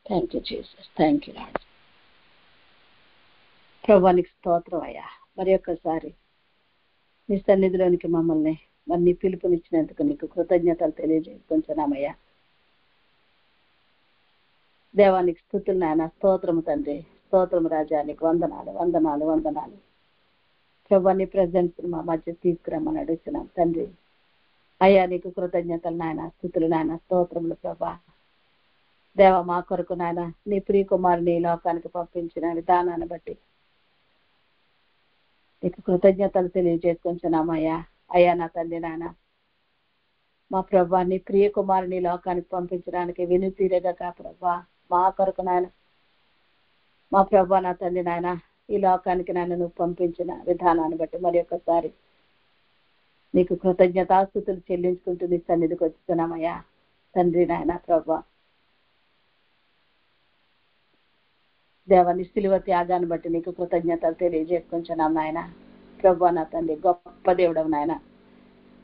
Thank you Jesus. Thank you Lord. ప్రభువానికి స్తోత్రం అయ్యా. మరి ఒక్కసారి నీ సన్నిధిలోనికి మమ్మల్ని మరి నీ పిలుపునిచ్చినందుకు నీకు కృతజ్ఞతలు తెలియజేసుకుంటున్నామయ్యా. దేవానికి స్తుతులు నాయన. స్తోత్రము తండ్రి. స్తోత్రము రాజా. నీకు వందనాలు వందనాలు వందనాలు. ప్రభు నీ ప్రెజెన్స్ మా మధ్య తీసుకురమ్మని అడుగుతున్నాం తండ్రి. అయ్యా నీకు కృతజ్ఞతలు నాయన. స్తుతులు నాయన. స్తోత్రములు ప్రభా. దేవ మా కొరకు నాయన నీ ప్రియ కుమారుని ఈ లోకానికి పంపించిన విధానాన్ని బట్టి నీకు కృతజ్ఞతలు తెలియజేసుకుంటున్నామయ్యా. అయ్యా నా తండ్రి నాయన మా ప్రభా నీ ప్రియ కుమారుని ఈ లోకానికి పంపించడానికి వినుతీరగక ప్రభా మా కొరకు నాయన మా ప్రభా నా తండ్రి నాయన ఈ లోకానికి నాయన నువ్వు పంపించిన విధానాన్ని బట్టి మరి ఒక్కసారి నీకు కృతజ్ఞతాస్తుతులు చెల్లించుకుంటూ నీ సన్నిధికి వచ్చుతున్నామయ్యా తండ్రి నాయన. ప్రభా దేవాన్ని సిలువ త్యాగాన్ని బట్టి నీకు కృతజ్ఞతలు తెలియజేసుకుంటున్నాం నాయన. ప్రభా నా తండ్రి గొప్ప దేవుడవు నాయన.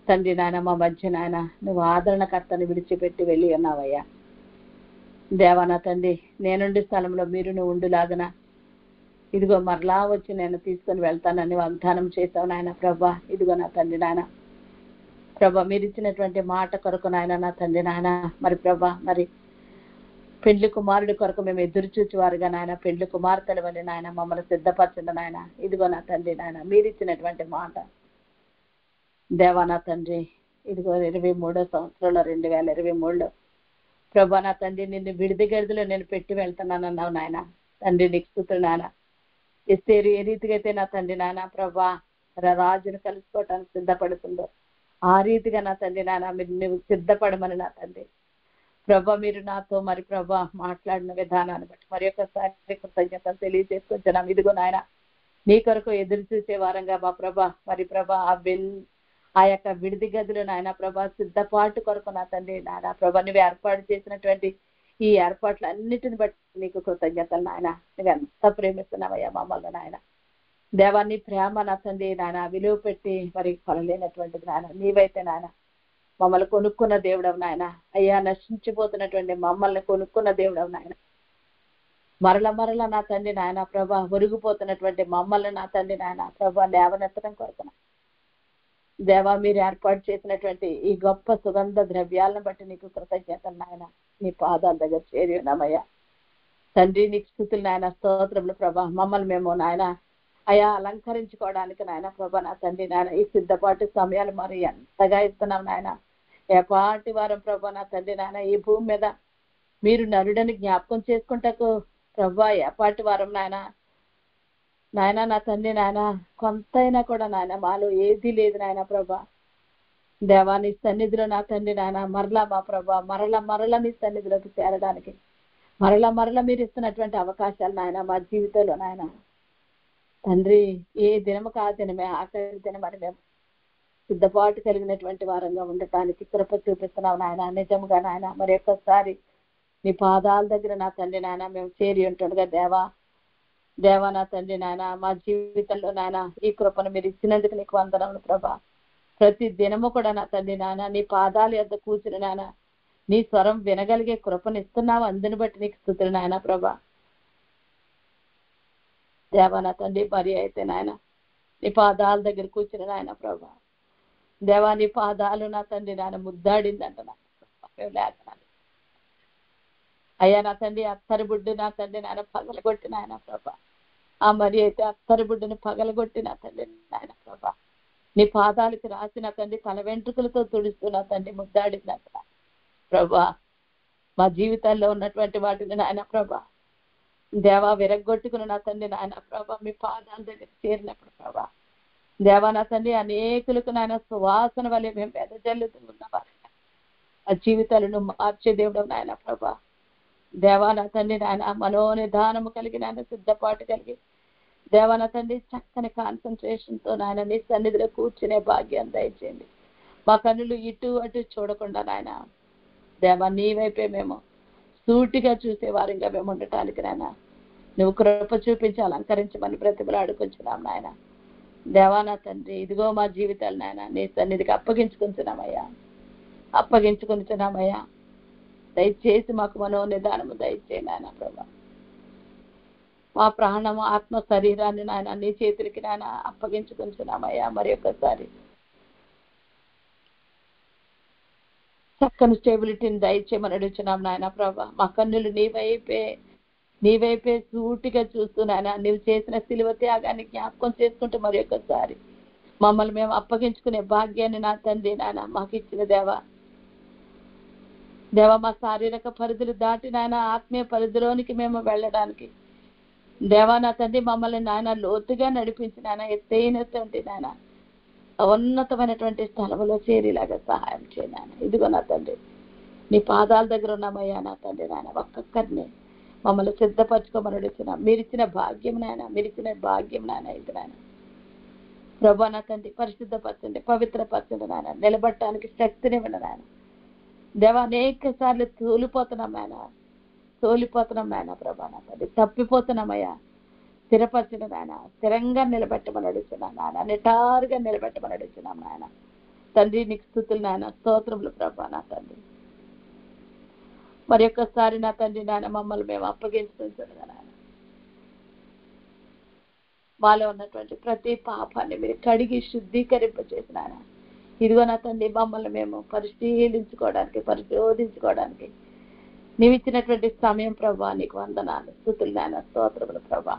తండ్రి నాయన మా మధ్య నాయన నువ్వు ఆదరణకర్తని విడిచిపెట్టి వెళ్ళి ఉన్నావయ్యా. దేవా నా తండ్రి నేనుండి స్థలంలో మీరు నువ్వు ఉండులాగన ఇదిగో మరలా వచ్చి నేను తీసుకొని వెళ్తానని వాగ్దానం చేశావు నాయన. ప్రభా ఇదిగో నా తండ్రి నాయన ప్రభా మీరు ఇచ్చినటువంటి మాట కొరకు నాయన నా తండ్రి నాయన మరి ప్రభా మరి పెళ్లి కుమారుడి కొరకు మేము ఎదురు చూచేవారుగా నాయన పెళ్లి కుమార్తెల వల్ల నాయన మమ్మల్ని సిద్ధపరచండి నాయన. ఇదిగో నా తండ్రి నాయన మీరు ఇచ్చినటువంటి మాట దేవా నా తండ్రి ఇదిగో 23వ సంవత్సరంలో 2023లో ప్రభా నా తండ్రి నిన్ను విడిది గడిలో నేను పెట్టి వెళ్తున్నాను అన్నావు నాయన. తండ్రి నీకు స్తుతులు నాయన. ఎస్తేరు ఏ రీతిగా అయితే నా తండ్రి నాయన ప్రభా రాజును కలుసుకోవటానికి సిద్ధపడుతుందో ఆ రీతిగా నా తండ్రి నాయన మీరు నువ్వు సిద్ధపడమని నా తండ్రి ప్రభా మీరు నాతో మరి ప్రభా మాట్లాడిన విధానాన్ని బట్టి మరి ఒక్కసారి కృతజ్ఞతలు తెలియజేసుకుంటున్నాం. ఇదిగో నాయన నీ కొరకు ఎదురు చూసే వారంగా మా ప్రభా మరి ప్రభా ఆ యొక్క విడిది గదిలో నాయన ప్రభా సిద్ధపాటు కొరకు నా తండ్రి నాయన ప్రభా నువ్వు ఏర్పాటు చేసినటువంటి ఈ ఏర్పాట్లు అన్నిటిని బట్టి నీకు కృతజ్ఞతలు నాయన. నువ్వు ఎంత ప్రేమిస్తున్నావయ్యా మమ్మల్ని నాయన. దేవాన్ని ప్రేమ నా తండ్రి నాయన విలువ పెట్టి మరి కొనలేనటువంటిది నాయన. నీవైతే నాయన మమ్మల్ని కొనుక్కున్న దేవుడవు నాయన. అయ్యా నశించిపోతున్నటువంటి మమ్మల్ని కొనుక్కున్న దేవుడవు నాయన. మరల నా తండ్రి నాయన ప్రభా ఒరిగిపోతున్నటువంటి మమ్మల్ని నా తండ్రి నాయన ప్రభా లేవనెత్తడం కొరకు దేవా మీరు ఏర్పాటు చేసినటువంటి ఈ గొప్ప సుగంధ ద్రవ్యాలను బట్టి నీకు కృతజ్ఞతలు నాయన. నీ పాదాల దగ్గర చేరి ఉన్నామయ్యా తండ్రి. నీకు స్తుతులు నాయన. స్తోత్రములు ప్రభా. మమ్మల్ని మేము నాయన అయా అలంకరించుకోవడానికి నాయన ప్రభా నా తండ్రి నాయన ఈ సిద్ధపాటు సమయాలు మరి ఎంతగా ఇస్తున్నాం నాయన. ఏపాటి వారం ప్రభా నా తండ్రి నాయన ఈ భూమి మీద మీరు నరుడని జ్ఞాపకం చేసుకుంటకు ప్రభా ఏపాటి వారం నాయన నాయన నా తండ్రి నాయన కొంతైనా కూడా నాయన మాలో ఏది లేదు నాయన ప్రభా. దేవా నీ సన్నిధిలో నా తండ్రి నాయన మరలా మా ప్రభా మరల నీ సన్నిధిలోకి చేరడానికి మరల మీరు ఇస్తున్నటువంటి అవకాశాలు నాయన మా జీవితంలో నాయన తండ్రి ఏ దినముకు ఆ దినమే ఆఖరి దినమని మేము సిద్ధపాటు కలిగినటువంటి వారంగా ఉండటానికి కృప చూపిస్తున్నావు నాయన. నిజంగా నాయన మరి ఒక్కసారి నీ పాదాల దగ్గర నా తండ్రి నాయన మేము చేరి ఉంటుండగా దేవా నా తండ్రి నాయన మా జీవితంలో నాయన ఈ కృపను మీరు ఇచ్చినందుకు నీకు వందనములు ప్రభా. ప్రతి దినము కూడా నా తండ్రి నాయన నీ పాదాల యొద్ద కూర్చుని నాయన నీ స్వరం వినగలిగే కృపను ఇస్తున్నావు. అందుని బట్టి నీకు స్తుతులు నాయన ప్రభా. దేవా నా తండ్రి మరి అయితే నాయన నీ పాదాల దగ్గర కూర్చుని నాయన ప్రభా. దేవా నీ పాదాలు నా తండ్రి నాయన ముద్దాడిందంట లేఖనాలు. అయ్యా నా తండ్రి అత్తరి బుడ్డు నా తండ్రి నాయన పగలగొట్టి నాయన ప్రభా. ఆ మరి అయితే అత్తరి బుడ్డుని పగలగొట్టి నా తండ్రి నాయన ప్రభా నీ పాదాలకి రాసి నా తండ్రి తల వెంట్రుకలతో తుడుస్తూ నా తండ్రి ముద్దాడిందంట ప్రభా. మా జీవితాల్లో ఉన్నటువంటి వాటిని నాయన ప్రభా దేవా విరగొట్టుకుని నా తండ్రి నాయన ప్రభా మీ పాదాల దగ్గర చేరినప్పుడు ప్రభా దేవా నా తండ్రి అనేకులకు నాయన సువాసన వల్ల మేము వెదజల్లుతూ ఉన్నవారు ఆ జీవితాలను మార్చే దేవుడు నాయన ప్రభా. దేవా నా తండ్రి నాయన మనోనిధానము కలిగి నాయన సిద్ధపాటు కలిగి దేవా నా తండ్రి చక్కని కాన్సన్ట్రేషన్తో నాయన నీ సన్నిధిలో కూర్చునే భాగ్యం దయచేయండి. మా కన్నులు ఇటు అటు చూడకుండా నాయన దేవా నీ వైపే మేము సూటిగా చూసే వారిగా మేము ఉండటానికి నాయన నువ్వు కృప చూపించి అలంకరించమని ప్రతిభలు అడుగుతున్నాం నాయన. దేవా నా తండ్రి ఇదిగో మా జీవితాలు నాయన నీ సన్నిధికి అప్పగించుకుంటున్నామయ్యా. దయచేసి మాకు మనోనిదానము దయచేయి నాయన ప్రభా. మా ప్రాణము ఆత్మ శరీరాన్ని నాయన నీ చేతులకి నాయన అప్పగించుకుంటున్నామయ్యా. మరి ఒక్కసారి చక్కని స్టెబిలిటీని దయచేయమని అడుగుతున్నాం నాయన ప్రభా. మా కన్నులు నీ వైపే సూటిగా చూస్తూ నాయన నీవు చేసిన సిలువ త్యాగాన్ని జ్ఞాపకం చేసుకుంటూ మరి ఒక్కసారి మమ్మల్ని మేము అప్పగించుకునే భాగ్యాన్ని నా తండ్రి నాయన మాకు ఇచ్చిన దేవా. మా శారీరక పరిధులు దాటి నాయన ఆత్మీయ పరిధిలోనికి మేము వెళ్ళడానికి దేవా నా తండ్రి మమ్మల్ని నాయన లోతుగా నడిపించిన ఆయన ఎత్తైనటువంటి నాయన ఉన్నతమైనటువంటి స్థలంలో చేరేలాగా సహాయం చేయనాయన. ఇదిగో నా తండ్రి నీ పాదాల దగ్గర ఉన్నామయ్యా నా తండ్రి నాయన. ఒక్కొక్కరిని మమ్మల్ని సిద్ధపరచుకోమని అడుగుతున్నాం. మీరిచ్చిన భాగ్యం నాయన ఇది నాయన ప్రభా నా తండ్రి. పరిశుద్ధపరచండి, పవిత్రపరచండి నాయన. నిలబడటానికి శక్తినివ్వండి నాయన. దేవా అనేక సార్లు తోలిపోతున్నాం నాయన ప్రభా నా తండ్రి. తప్పిపోతున్నామయ్యా. స్థిరపరచండి నాయన. స్థిరంగా నిలబెట్టమని అడుగుతున్నాం నాయన. నిటారుగా నిలబెట్టమని అడుగుతున్నాం నాయన తండ్రి. నీకు స్తుతులు నాయన, స్తోత్రములు ప్రభా నా తండ్రి. మరి ఒక్కసారి నా తండ్రి నాయన మమ్మల్ని మేము అప్పగించుకుంటున్నాం నాయన. మాలో ఉన్నటువంటి ప్రతి పాపాన్ని మీరు కడిగి శుద్ధీకరింపచేసిన ఆయన. ఇదిగో నా తండ్రి మమ్మల్ని మేము పరిశోధించుకోవడానికి నీవు ఇచ్చినటువంటి సమయం ప్రభా నీకు వందనాలు, స్తుతులు నాయన, స్తోత్రములు ప్రభా.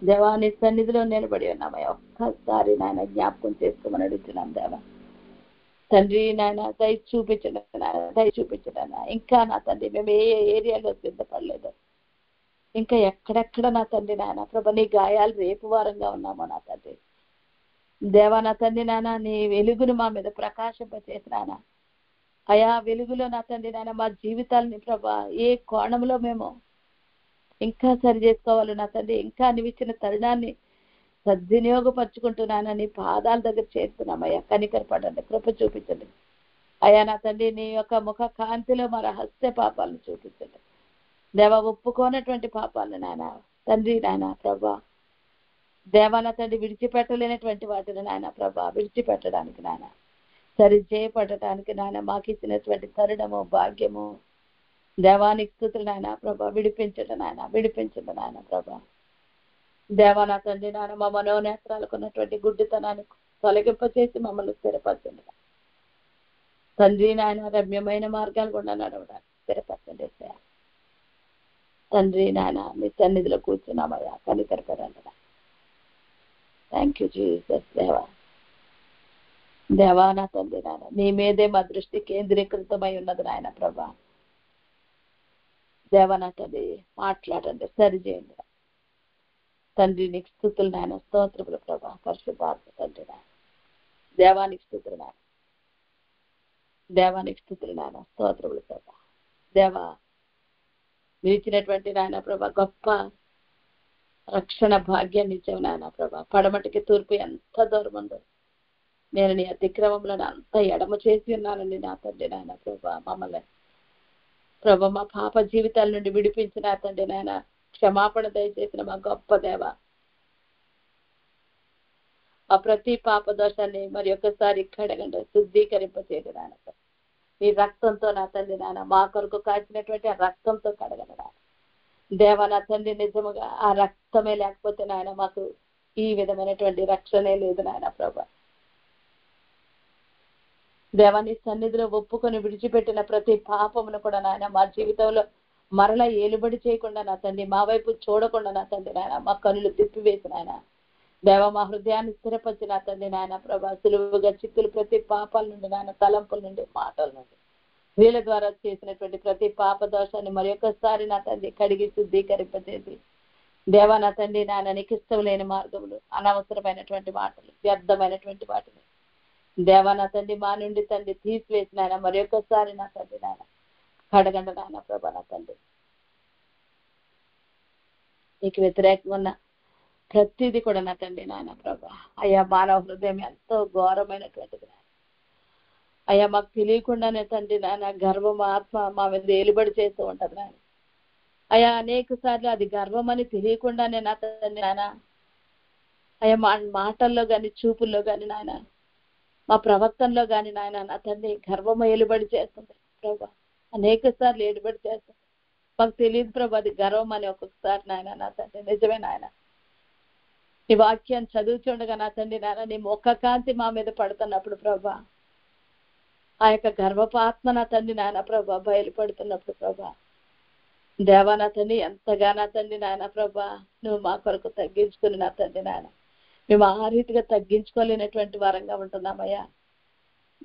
దేవాని సన్నిధిలో నిలబడి ఉన్నామయ్యా. ఒక్కసారి నాయన జ్ఞాపకం చేసుకోమని అడుగుతున్నాం దేవా తండ్రి నాయన. దయ చూపించండి నాయన. ఇంకా నా తండ్రి మేము ఏ ఏరియాలో సిద్ధపడలేదు, ఇంకా ఎక్కడెక్కడ నా తండ్రి నాయన ప్రభా నీ గాయాలు రేపు వారంగా ఉన్నామో నా తండ్రి దేవా నా తండ్రి నాయన. నీ వెలుగును మా మీద ప్రకాశింపచేసిన అయా వెలుగులో నా తండ్రి నాయన మా జీవితాలని ప్రభా ఏ కోణంలో మేము ఇంకా సరి చేసుకోవాలి నా తండ్రి. ఇంకా నీవు ఇచ్చిన తరుణాన్ని సద్వినియోగపరుచుకుంటున్నాను నీ పాదాల దగ్గర చేస్తున్నామయ్యా. కనికరపడండి, కృప చూపించండి అయ్యా నా తండ్రి. నీ యొక్క ముఖ కాంతిలో మా రహస్య పాపాలను చూపించండి దేవా. ఒప్పుకోనటువంటి పాపాలను నాయన తండ్రి నాయన ప్రభా దేవా నా తండ్రి. విడిచిపెట్టలేనటువంటి వాటిని నాయన ప్రభా విడిచిపెట్టడానికి నాయన సరి చేయబడటానికి నాయన మాకు ఇచ్చినటువంటి తరుణము భాగ్యము దేవానికి స్తుతులు నాయన ప్రభా. విడిపించండి నాయన ప్రభా దేవా నా తండ్రి నాయన. మా మనోనేత్రాలకు ఉన్నటువంటి గుడ్డితనాన్ని తొలగింపచేసి మమ్మల్ని స్థిరపరచండి తండ్రి నాయన. రమ్యమైన మార్గాలు కూడా నడవడానికి స్థిరపరచండి తండ్రి నాయన. మీ సన్నిధిలో కూర్చున్నామయ్యా. కనికరపడండి. థ్యాంక్ యూ జీసస్ దేవా నా తండ్రి నాయన. నీ మీదే మా దృష్టి కేంద్రీకృతమై ఉన్నది నాయన ప్రభా దేవా నా తండ్రి. మాట్లాడండి, సరిచేయండి తండ్రి. నీకు స్తుతులు నాయన, స్తోత్రములు ప్రభా. పరిశుద్ధాత్మ తండ్రి నాయన. దేవానికి స్తుతులు నాయన, స్తోత్రములు ప్రభా. దేవా మీరు ఇచ్చినటువంటి నాయన ప్రభా గొప్ప రక్షణ భాగ్యాన్ని ఇచ్చావు నాయన ప్రభా. పడమటికి తూర్పు ఎంత దూరం ఉందో నేను నీ అతిక్రమంలో అంత ఎడమ చేసి ఉన్నానండి నా తండ్రి నాయన ప్రభా. మమ్మల్ని ప్రభా మా పాప జీవితాల నుండి విడిపించిన తండ్రి నాయన. క్షమాపణ దయచేసిన మా గొప్ప దేవ. ఆ ప్రతి పాప దోషాన్ని మరి ఒక్కసారి కడగండి, శుద్ధీకరింపచేయండి నాయన. ఈ రక్తంతో నా తండ్రి నాయన మా కొరకు కాచినటువంటి ఆ రక్తంతో కడగండి నాయన దేవా నా తండ్రి. నిజముగా ఆ రక్తమే లేకపోతే నాయన మాకు ఈ విధమైనటువంటి రక్షణే లేదు నాయన ప్రభా. దేవాని సన్నిధిలో ఒప్పుకొని విడిచిపెట్టిన ప్రతి పాపమును కూడా నాయన మా జీవితంలో మరలా ఏలుబడి చేయకుండా నా తండ్రి, మా వైపు చూడకుండా నా తండ్రి నాయన మా కనులు తిప్పివేసి నాయన దేవ మా హృదయాన్ని స్థిరపరిచి నా తండ్రి నాయన ప్రభా. సులువుగా చిక్కులు ప్రతి పాపాల నుండి నాయన, తలంపుల నుండి, మాటల నుండి, వీళ్ళ ద్వారా చేసినటువంటి ప్రతి పాప దోషాన్ని మరి ఒక్కసారి నా తండ్రి కడిగి శుద్ధీకరింపజేసి దేవా నా తండ్రి నాయన నీకు ఇష్టం లేని మార్గములు, అనవసరమైనటువంటి మాటలు, వ్యర్థమైనటువంటి వాటిని దేవా నా తండ్రి మా నుండి తండ్రి తీసివేసిన ఆయన మరి ఒక్కసారి నా తండ్రి నాయన కడగండి నాయన ప్రభా. నా తండ్రి నీకు వ్యతిరేకంగా ఉన్న ప్రతిదీ కూడా నా తండ్రి నాయన ప్రభా. అయ్యా మానవ హృదయం ఎంతో ఘోరమైనటువంటిది నాయన. అయ్యా మాకు తెలియకుండానే తండ్రి నాయన గర్వం ఆత్మ మా మీద ఏలుబడి చేస్తూ ఉంటది నాయన. అయ్యా అనేక సార్లు అది గర్వం అని తెలియకుండానే నా తండ్రి నాయన అయ్యా మా మాటల్లో కానీ, చూపుల్లో కానీ నాయన, మా ప్రవర్తనలో కానీ నాయన నా తండ్రి గర్వం ఏలుబడి చేస్తుంది ప్రభా. అనేక సార్లు ఏడుబడి చేస్తాం, మాకు తెలియదు ప్రభా అది గర్వం అని ఒక్కొక్కసారి నాయన నా తండ్రి. నిజమే నాయన, నీ వాక్యాన్ని చదువుతుండగా నా తండ్రి నాయన నీ ముఖ కాంతి మా మీద పడుతున్నప్పుడు ప్రభా, ఆ యొక్క గర్వపాత్మ నా తండ్రి నాయన ప్రభా బయలుపడుతున్నప్పుడు ప్రభా, దేవా నా తండ్రి ఎంతగా నా తండ్రి నాయన ప్రభా నువ్వు మా కొరకు తగ్గించుకుని నా తండ్రి నాయన మేము ఆ రీతిగా తగ్గించుకోలేనటువంటి వారంగా ఉంటున్నామయ్యా.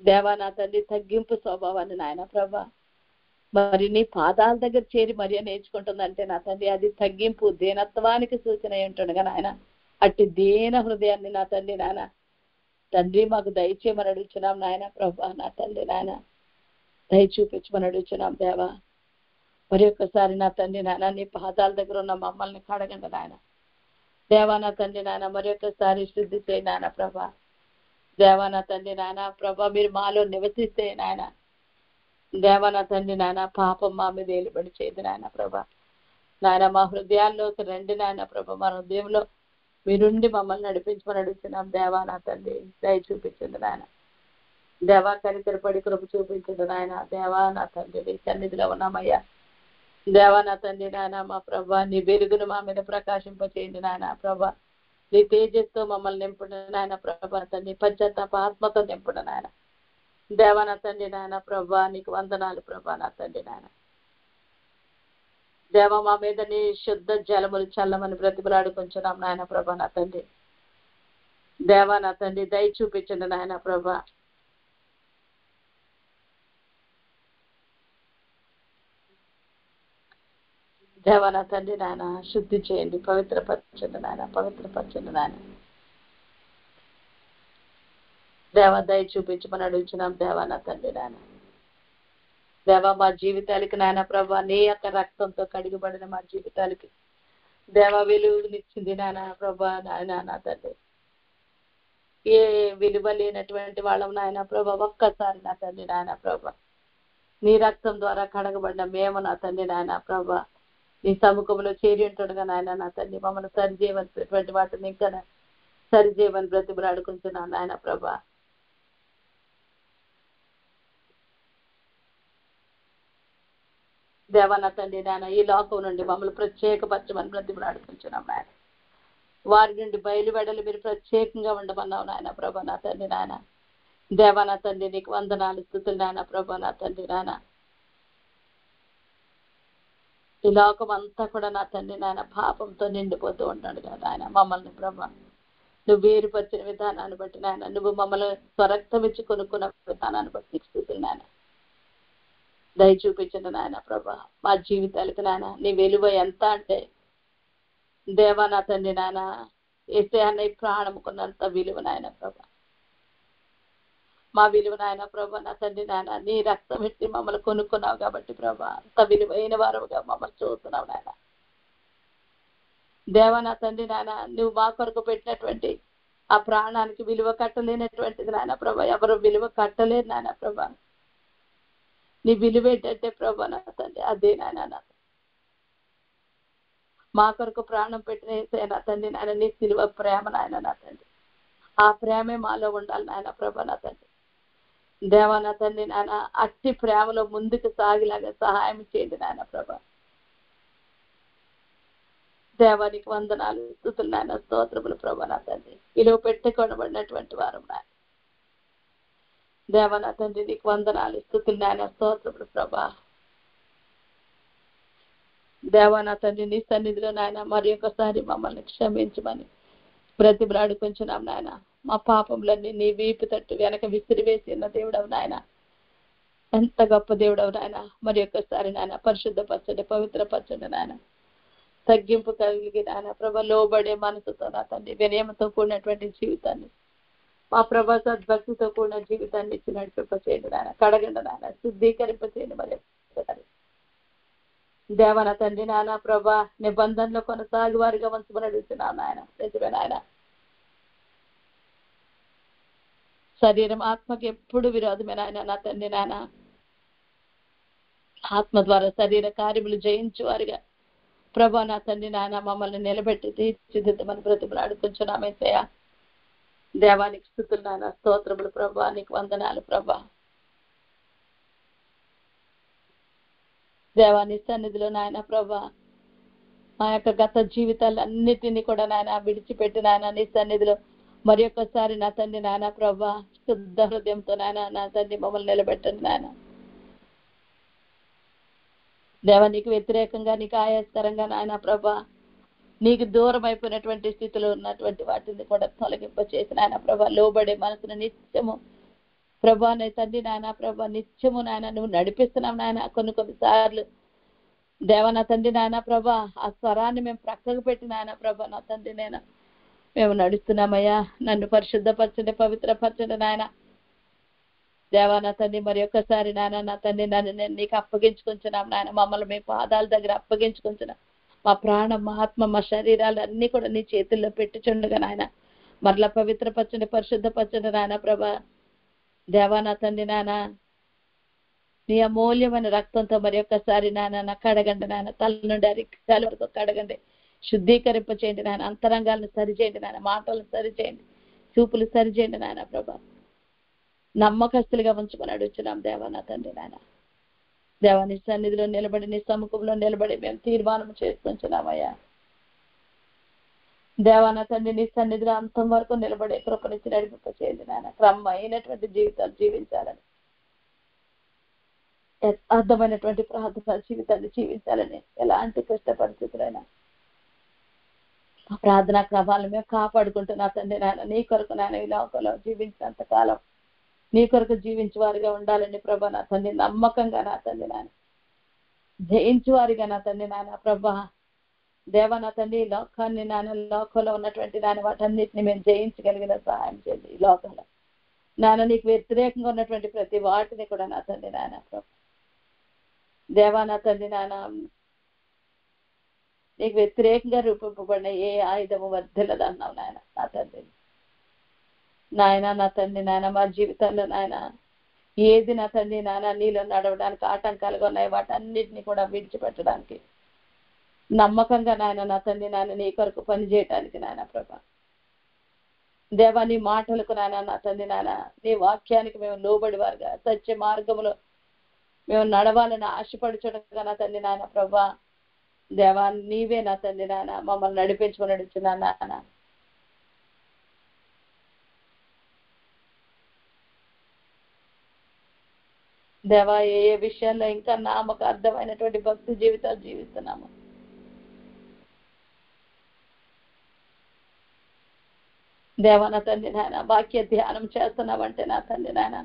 దేవా నా తండ్రి తగ్గింపు స్వభావాన్ని నాయన ప్రభా మరి నీ పాదాల దగ్గర చేరి మరి నేర్చుకుంటుందంటే నా తండ్రి అది తగ్గింపు దీనత్వానికి సూచన అయి ఉంటుండగా నాయన అట్టి దీన హృదయాన్ని నా తండ్రి నాయన తండ్రి మాకు దయచేయమని అడుగుచున్నాం నాయన ప్రభా. నా తండ్రి నాయన దయ చూపించమని అడుగుచున్నాం దేవా. మరి ఒక్కసారి నా తండ్రి నాయన నీ పాదాల దగ్గర ఉన్న మమ్మల్ని కడగండి నాయన దేవా. నా తండ్రి నాయన మరి ఒక్కసారి శుద్ధి చేయి నాయన ప్రభా. దేవా నా తండ్రి నాయన ప్రభా మీరు మాలో నివసిస్తే నాయన దేవా నా తండ్రి నాయన పాపం మా మీద ఏలుబడి చేయదు నాయన ప్రభా. నాయన మా హృదయాల్లోకి రండి నాయన ప్రభా, మా హృదయంలో మీరుండి మమ్మల్ని నడిపించమని అడుగుతున్నాం దేవా. నా తండ్రి దయ చూపించండి నాయన దేవా, కనికరపడి కృప చూపించండి నాయన దేవా. నా తండ్రి నీ సన్నిధిలో ఉన్నామయ్యా దేవా. నా తండ్రి నాయన మా ప్రభా నీ వెలుగును మా మీద ప్రకాశింపచేయండి నాయన ప్రభా. నీ తేజస్తో మమ్మల్ని నింపుడు నాయన ప్రభా తండ్రి, పశ్చాత్తాప ఆత్మతో నింపుడు నాయన దేవా. నా తండ్రి నాయన ప్రభా నీకు వందనాలు ప్రభా. నా తండ్రి నాయన దేవ మా మీద నీ శుద్ధ జలములు చల్లమని బ్రతిమలాడుకుంటున్నాం నాయన ప్రభా. నా తండ్రి దేవా నా తండ్రి దయ చూపించండి నాయన ప్రభా. దేవా నా తండ్రి నాయన శుద్ధి చేయండి, పవిత్రపరచండి నాయన, పవిత్రపరచండి నాయన దేవా. దయ చూపించమని అడుగుచున్నాం దేవా. నా తండ్రి నాయన దేవా మా జీవితాలకి నాయన ప్రభా నీ యొక్క రక్తంతో కడిగబడిన మా జీవితాలకి దేవా వెలుగునిచ్చింది నాయన ప్రభా. నాయన నా తండ్రి ఏ విలువ లేనటువంటి వాళ్ళం నాయన ప్రభా ఒక్కసారి నా తండ్రి నాయన ప్రభా నీ రక్తం ద్వారా కడగబడిన మేము నా తండ్రి నాయన ప్రభా నీ సముఖంలో చేరి ఉంటుండగా నాయన నా తండ్రి మమ్మల్ని సరిచేయవలసినటువంటి వాటిని ఇంకా సరిచేయమని బ్రతిమలాడుకుంటున్నాం నాయన ప్రభా. దేవా నా తండ్రి నాయన ఈ లోకం నుండి మమ్మల్ని ప్రత్యేకపరచమని బ్రతిమలాడుకుంటున్నాం నాయన. వారి నుండి బయలువెడలు మీరు ప్రత్యేకంగా ఉండమన్నావు నాయన ప్రభా. నా తండ్రి నాయన దేవా నా తండ్రి నీకు వందనాలు స్తుతులు నాయన ప్రభా. నా తండ్రి నాయన ఈ లోకం అంతా కూడా నా తండ్రి నాయన పాపంతో నిండిపోతూ ఉంటాడు కదా ఆయన. మమ్మల్ని ప్రభా నువ్వు వేరుపరిచిన విధానాన్ని బట్టి నాయన, నువ్వు మమ్మల్ని స్వరక్తం ఇచ్చి కొనుక్కున్న విధానాన్ని బట్టి నీకు స్తుతులు నాయన. దయ చూపించండి నాయన ప్రభా మా జీవితాలకు నాయన నీ విలువ ఎంత అంటే దేవా నా తండ్రి నాయన యేసయ్య ప్రాణముకున్నంత విలువ నాయన ప్రభా. మా విలువ నాయన ప్రభా నా తండ్రి నాయన నీ రక్తం పెట్టి మమ్మల్ని కొనుక్కున్నావు కాబట్టి ప్రభా అంత విలువైన వారుగా మమ్మల్ని చూస్తున్నావు నాయన దేవా. నా తండ్రి నాయన నువ్వు మా కొరకు పెట్టినటువంటి ఆ ప్రాణానికి విలువ కట్టలేనటువంటిది నాయన ప్రభా, ఎవరు విలువ కట్టలేరు నాయన ప్రభా. నీ విలువ ఏంటంటే ప్రభా నా తండ్రి అదే నాయన మా కొరకు ప్రాణం పెట్టిన నా తండ్రి నాయన నీ సిలువ ప్రేమ నాయన నా తండ్రి. ఆ ప్రేమే మాలో ఉండాలి నాయన ప్రభా. నా తండ్రి దేవా నా తండ్రి నాయన అట్టి ప్రేమలో ముందుకు సాగిలాగా సహాయం చేయండి నాయన ప్రభా. దేవానికి వందనాలు స్తుతులు నాయన, స్తోత్రములు ప్రభా. నా తండ్రి విలువ పెట్టుకొనబడినటువంటి వారు నాయన దేవా. నా తండ్రి నీకు వందనాలు స్తుతులు నాయన, స్తోత్రములు ప్రభా. దేవా నా తండ్రి నీ సన్నిధిలో నాయన మరి ఒకసారి మమ్మల్ని క్షమించమని బ్రతిమలాడుకుంటున్నాం నాయన. మా పాపములన్నీ నీ వీపు తట్టు వెనక విసిరివేసిన దేవుడవు నాయన. ఎంత గొప్ప దేవుడవు నాయన. మరి ఒక్కసారి నాయన పరిశుద్ధపరచండి, పవిత్రపరచండి నాయన. తగ్గింపు కలిగి నాయన ప్రభ లోబడే మనసుతో నా తండ్రి వినయంతో కూడినటువంటి జీవితాన్ని మా ప్రభా సద్భక్తితో కూడిన జీవితాన్ని ఇచ్చి నడిపింపచేయండి నాయన. కడగండి నాయన, శుద్ధీకరింపచేయండి. మరి దేవన తండ్రి నాయన ప్రభా నిబంధనలో కొనసాగి వారిగా వంశమని అడుగుతున్నాను నాయన. నిజమే నాయన, శరీరం ఆత్మకి ఎప్పుడు విరోధమే నాయన. నా తండ్రి నాయన ఆత్మ ద్వారా శరీర కార్యములు జయించు వారిగా ప్రభా నా తండ్రి నాయన మమ్మల్ని నిలబెట్టి తీర్చిదిద్దమని బ్రతిమలాడుకుంటున్నాం యేసయ్యా. దేవానికి స్తుతులు నాయన, స్తోత్రములు ప్రభా, నీకు వందనాలు ప్రభా. దేవాని సన్నిధిలో నాయన ప్రభా మా యొక్క గత జీవితాలన్నిటినీ కూడా నాయన విడిచిపెట్టి నాయన నీ సన్నిధిలో మరి ఒక్కసారి నా తండ్రి నాయన ప్రభా శుద్ధ హృదయంతో నాయన నా తండ్రి మమ్మల్ని నిలబెట్టండి నాయన. దేవ నీకు వ్యతిరేకంగా నీకు ఆయాస్కరంగా నాయన ప్రభా నీకు దూరం అయిపోయినటువంటి స్థితిలో ఉన్నటువంటి వాటిని కూడా తొలగింప చేసి నాయన ప్రభా లోబడే మనసును నిత్యము ప్రభా నీ తండ్రి నాయన ప్రభా నిత్యము నాయన నువ్వు నడిపిస్తున్నావు నాయన. కొన్నిసార్లు దేవ నా తండ్రి నాయన ప్రభా ఆ స్వరాన్ని మేము ప్రక్కకు పెట్టి నాయన ప్రభా నా తండ్రి నేను మేము నడుస్తున్నామయ్యా. నన్ను పరిశుద్ధపరచండి, పవిత్రపరచండి నాయన. దేవా నా తండ్రి మరి ఒక్కసారి నాయన నా తండ్రి నన్ను నేను నీకు అప్పగించుకుంటున్నాం నాయన. మమ్మల్ని మీ పాదాల దగ్గర అప్పగించుకుంటున్నాం. మా ప్రాణం, మా ఆత్మ, మా శరీరాలు అన్ని కూడా నీ చేతుల్లో పెట్టుచుండగా నాయన మరలా పవిత్రపరచండి, పరిశుద్ధపరచండి నాయన ప్రభా. దేవా నా తండ్రి నాయన నీ అమూల్యమైన రక్తంతో మరి ఒక్కసారి నాయన కడగండి నాయన. తల నుండి అరికాల వరకు కడగండి, శుద్ధీకరింప చేయండి నాయన. అంతరంగాలను సరిచేయండి నాయన, మాటలను సరిచేయండి, చూపులు సరిచేయండి నాయన ప్రభా. నమ్మకస్తులుగా ఉంచుకొని అడుగుతున్నాం దేవా నా తండ్రి నాయన. దేవా నీ సన్నిధిలో నిలబడి నీ సముఖంలో నిలబడి మేము తీర్మానం చేసుకుంటున్నామయ్యా. దేవా నా తండ్రి నీ సన్నిధిలో అంతం వరకు నిలబడే కృపనిచ్చి నడిపింప చేయండి నాయన. క్రమమైనటువంటి జీవితాలు జీవించాలని, అర్థమైనటువంటి ప్రార్థన జీవితాన్ని జీవించాలని, ఎలాంటి కష్ట పరిస్థితులైనా ప్రార్థనా క్రమాలను మేము కాపాడుకుంటున్నా తండ్రి నాయన. నీ కొరకు నాయన ఈ లోకంలో జీవించినంత కాలం నీ కొరకు జీవించే వారిగా ఉండాలని ప్రభా నా తండ్రి. నమ్మకంగా నా తండ్రి నాయన జయించు వారిగా నా తండ్రి నాయన ప్రభా. దేవ నా తండ్రి ఈ లోకాన్ని నాయన లోకంలో ఉన్నటువంటి నాయన వాటన్నిటిని మేము జయించగలిగిన సహాయం చేయండి. ఈ లోకంలో నాయన నీకు వ్యతిరేకంగా ఉన్నటువంటి ప్రతి వాటిని కూడా నా తండ్రి నాయన ప్రభా. దేవా నా తండ్రి నాయన నీకు వ్యతిరేకంగా రూపింపబడిన ఏ ఆయుధము వర్ధిల్లదు అన్నావు నాయన నా తండ్రి. నాయన నా తండ్రి నాయన మా జీవితాల్లో నాయన ఏది నా తండ్రి నాయన నీలో నడవడానికి ఆటంకాలుగా ఉన్నాయి వాటన్నిటిని కూడా విడిచిపెట్టడానికి, నమ్మకంగా నాయన నా తండ్రి నాయన నీ కొరకు పని చేయడానికి నాయన ప్రభా. దేవా నీ మాటలకు నాయన నా తండ్రి నాయన నీ వాక్యానికి మేము లోబడి వారుగా సత్య మార్గంలో మేము నడవాలని ఆశపడుచుండగా నా తండ్రి నాయన ప్రభా. దేవా నీవే నా తండ్రి నాయన మమ్మల్ని నడిపించుకొని నడుచున్నా నాయన. దేవా ఏ ఏ విషయాల్లో ఇంకా నామకు అర్థమైనటువంటి భక్తి జీవితాలు జీవిస్తున్నాము దేవా నా తండ్రి నాయన. వాక్య ధ్యానం చేస్తున్నామంటే నా తండ్రి నాయన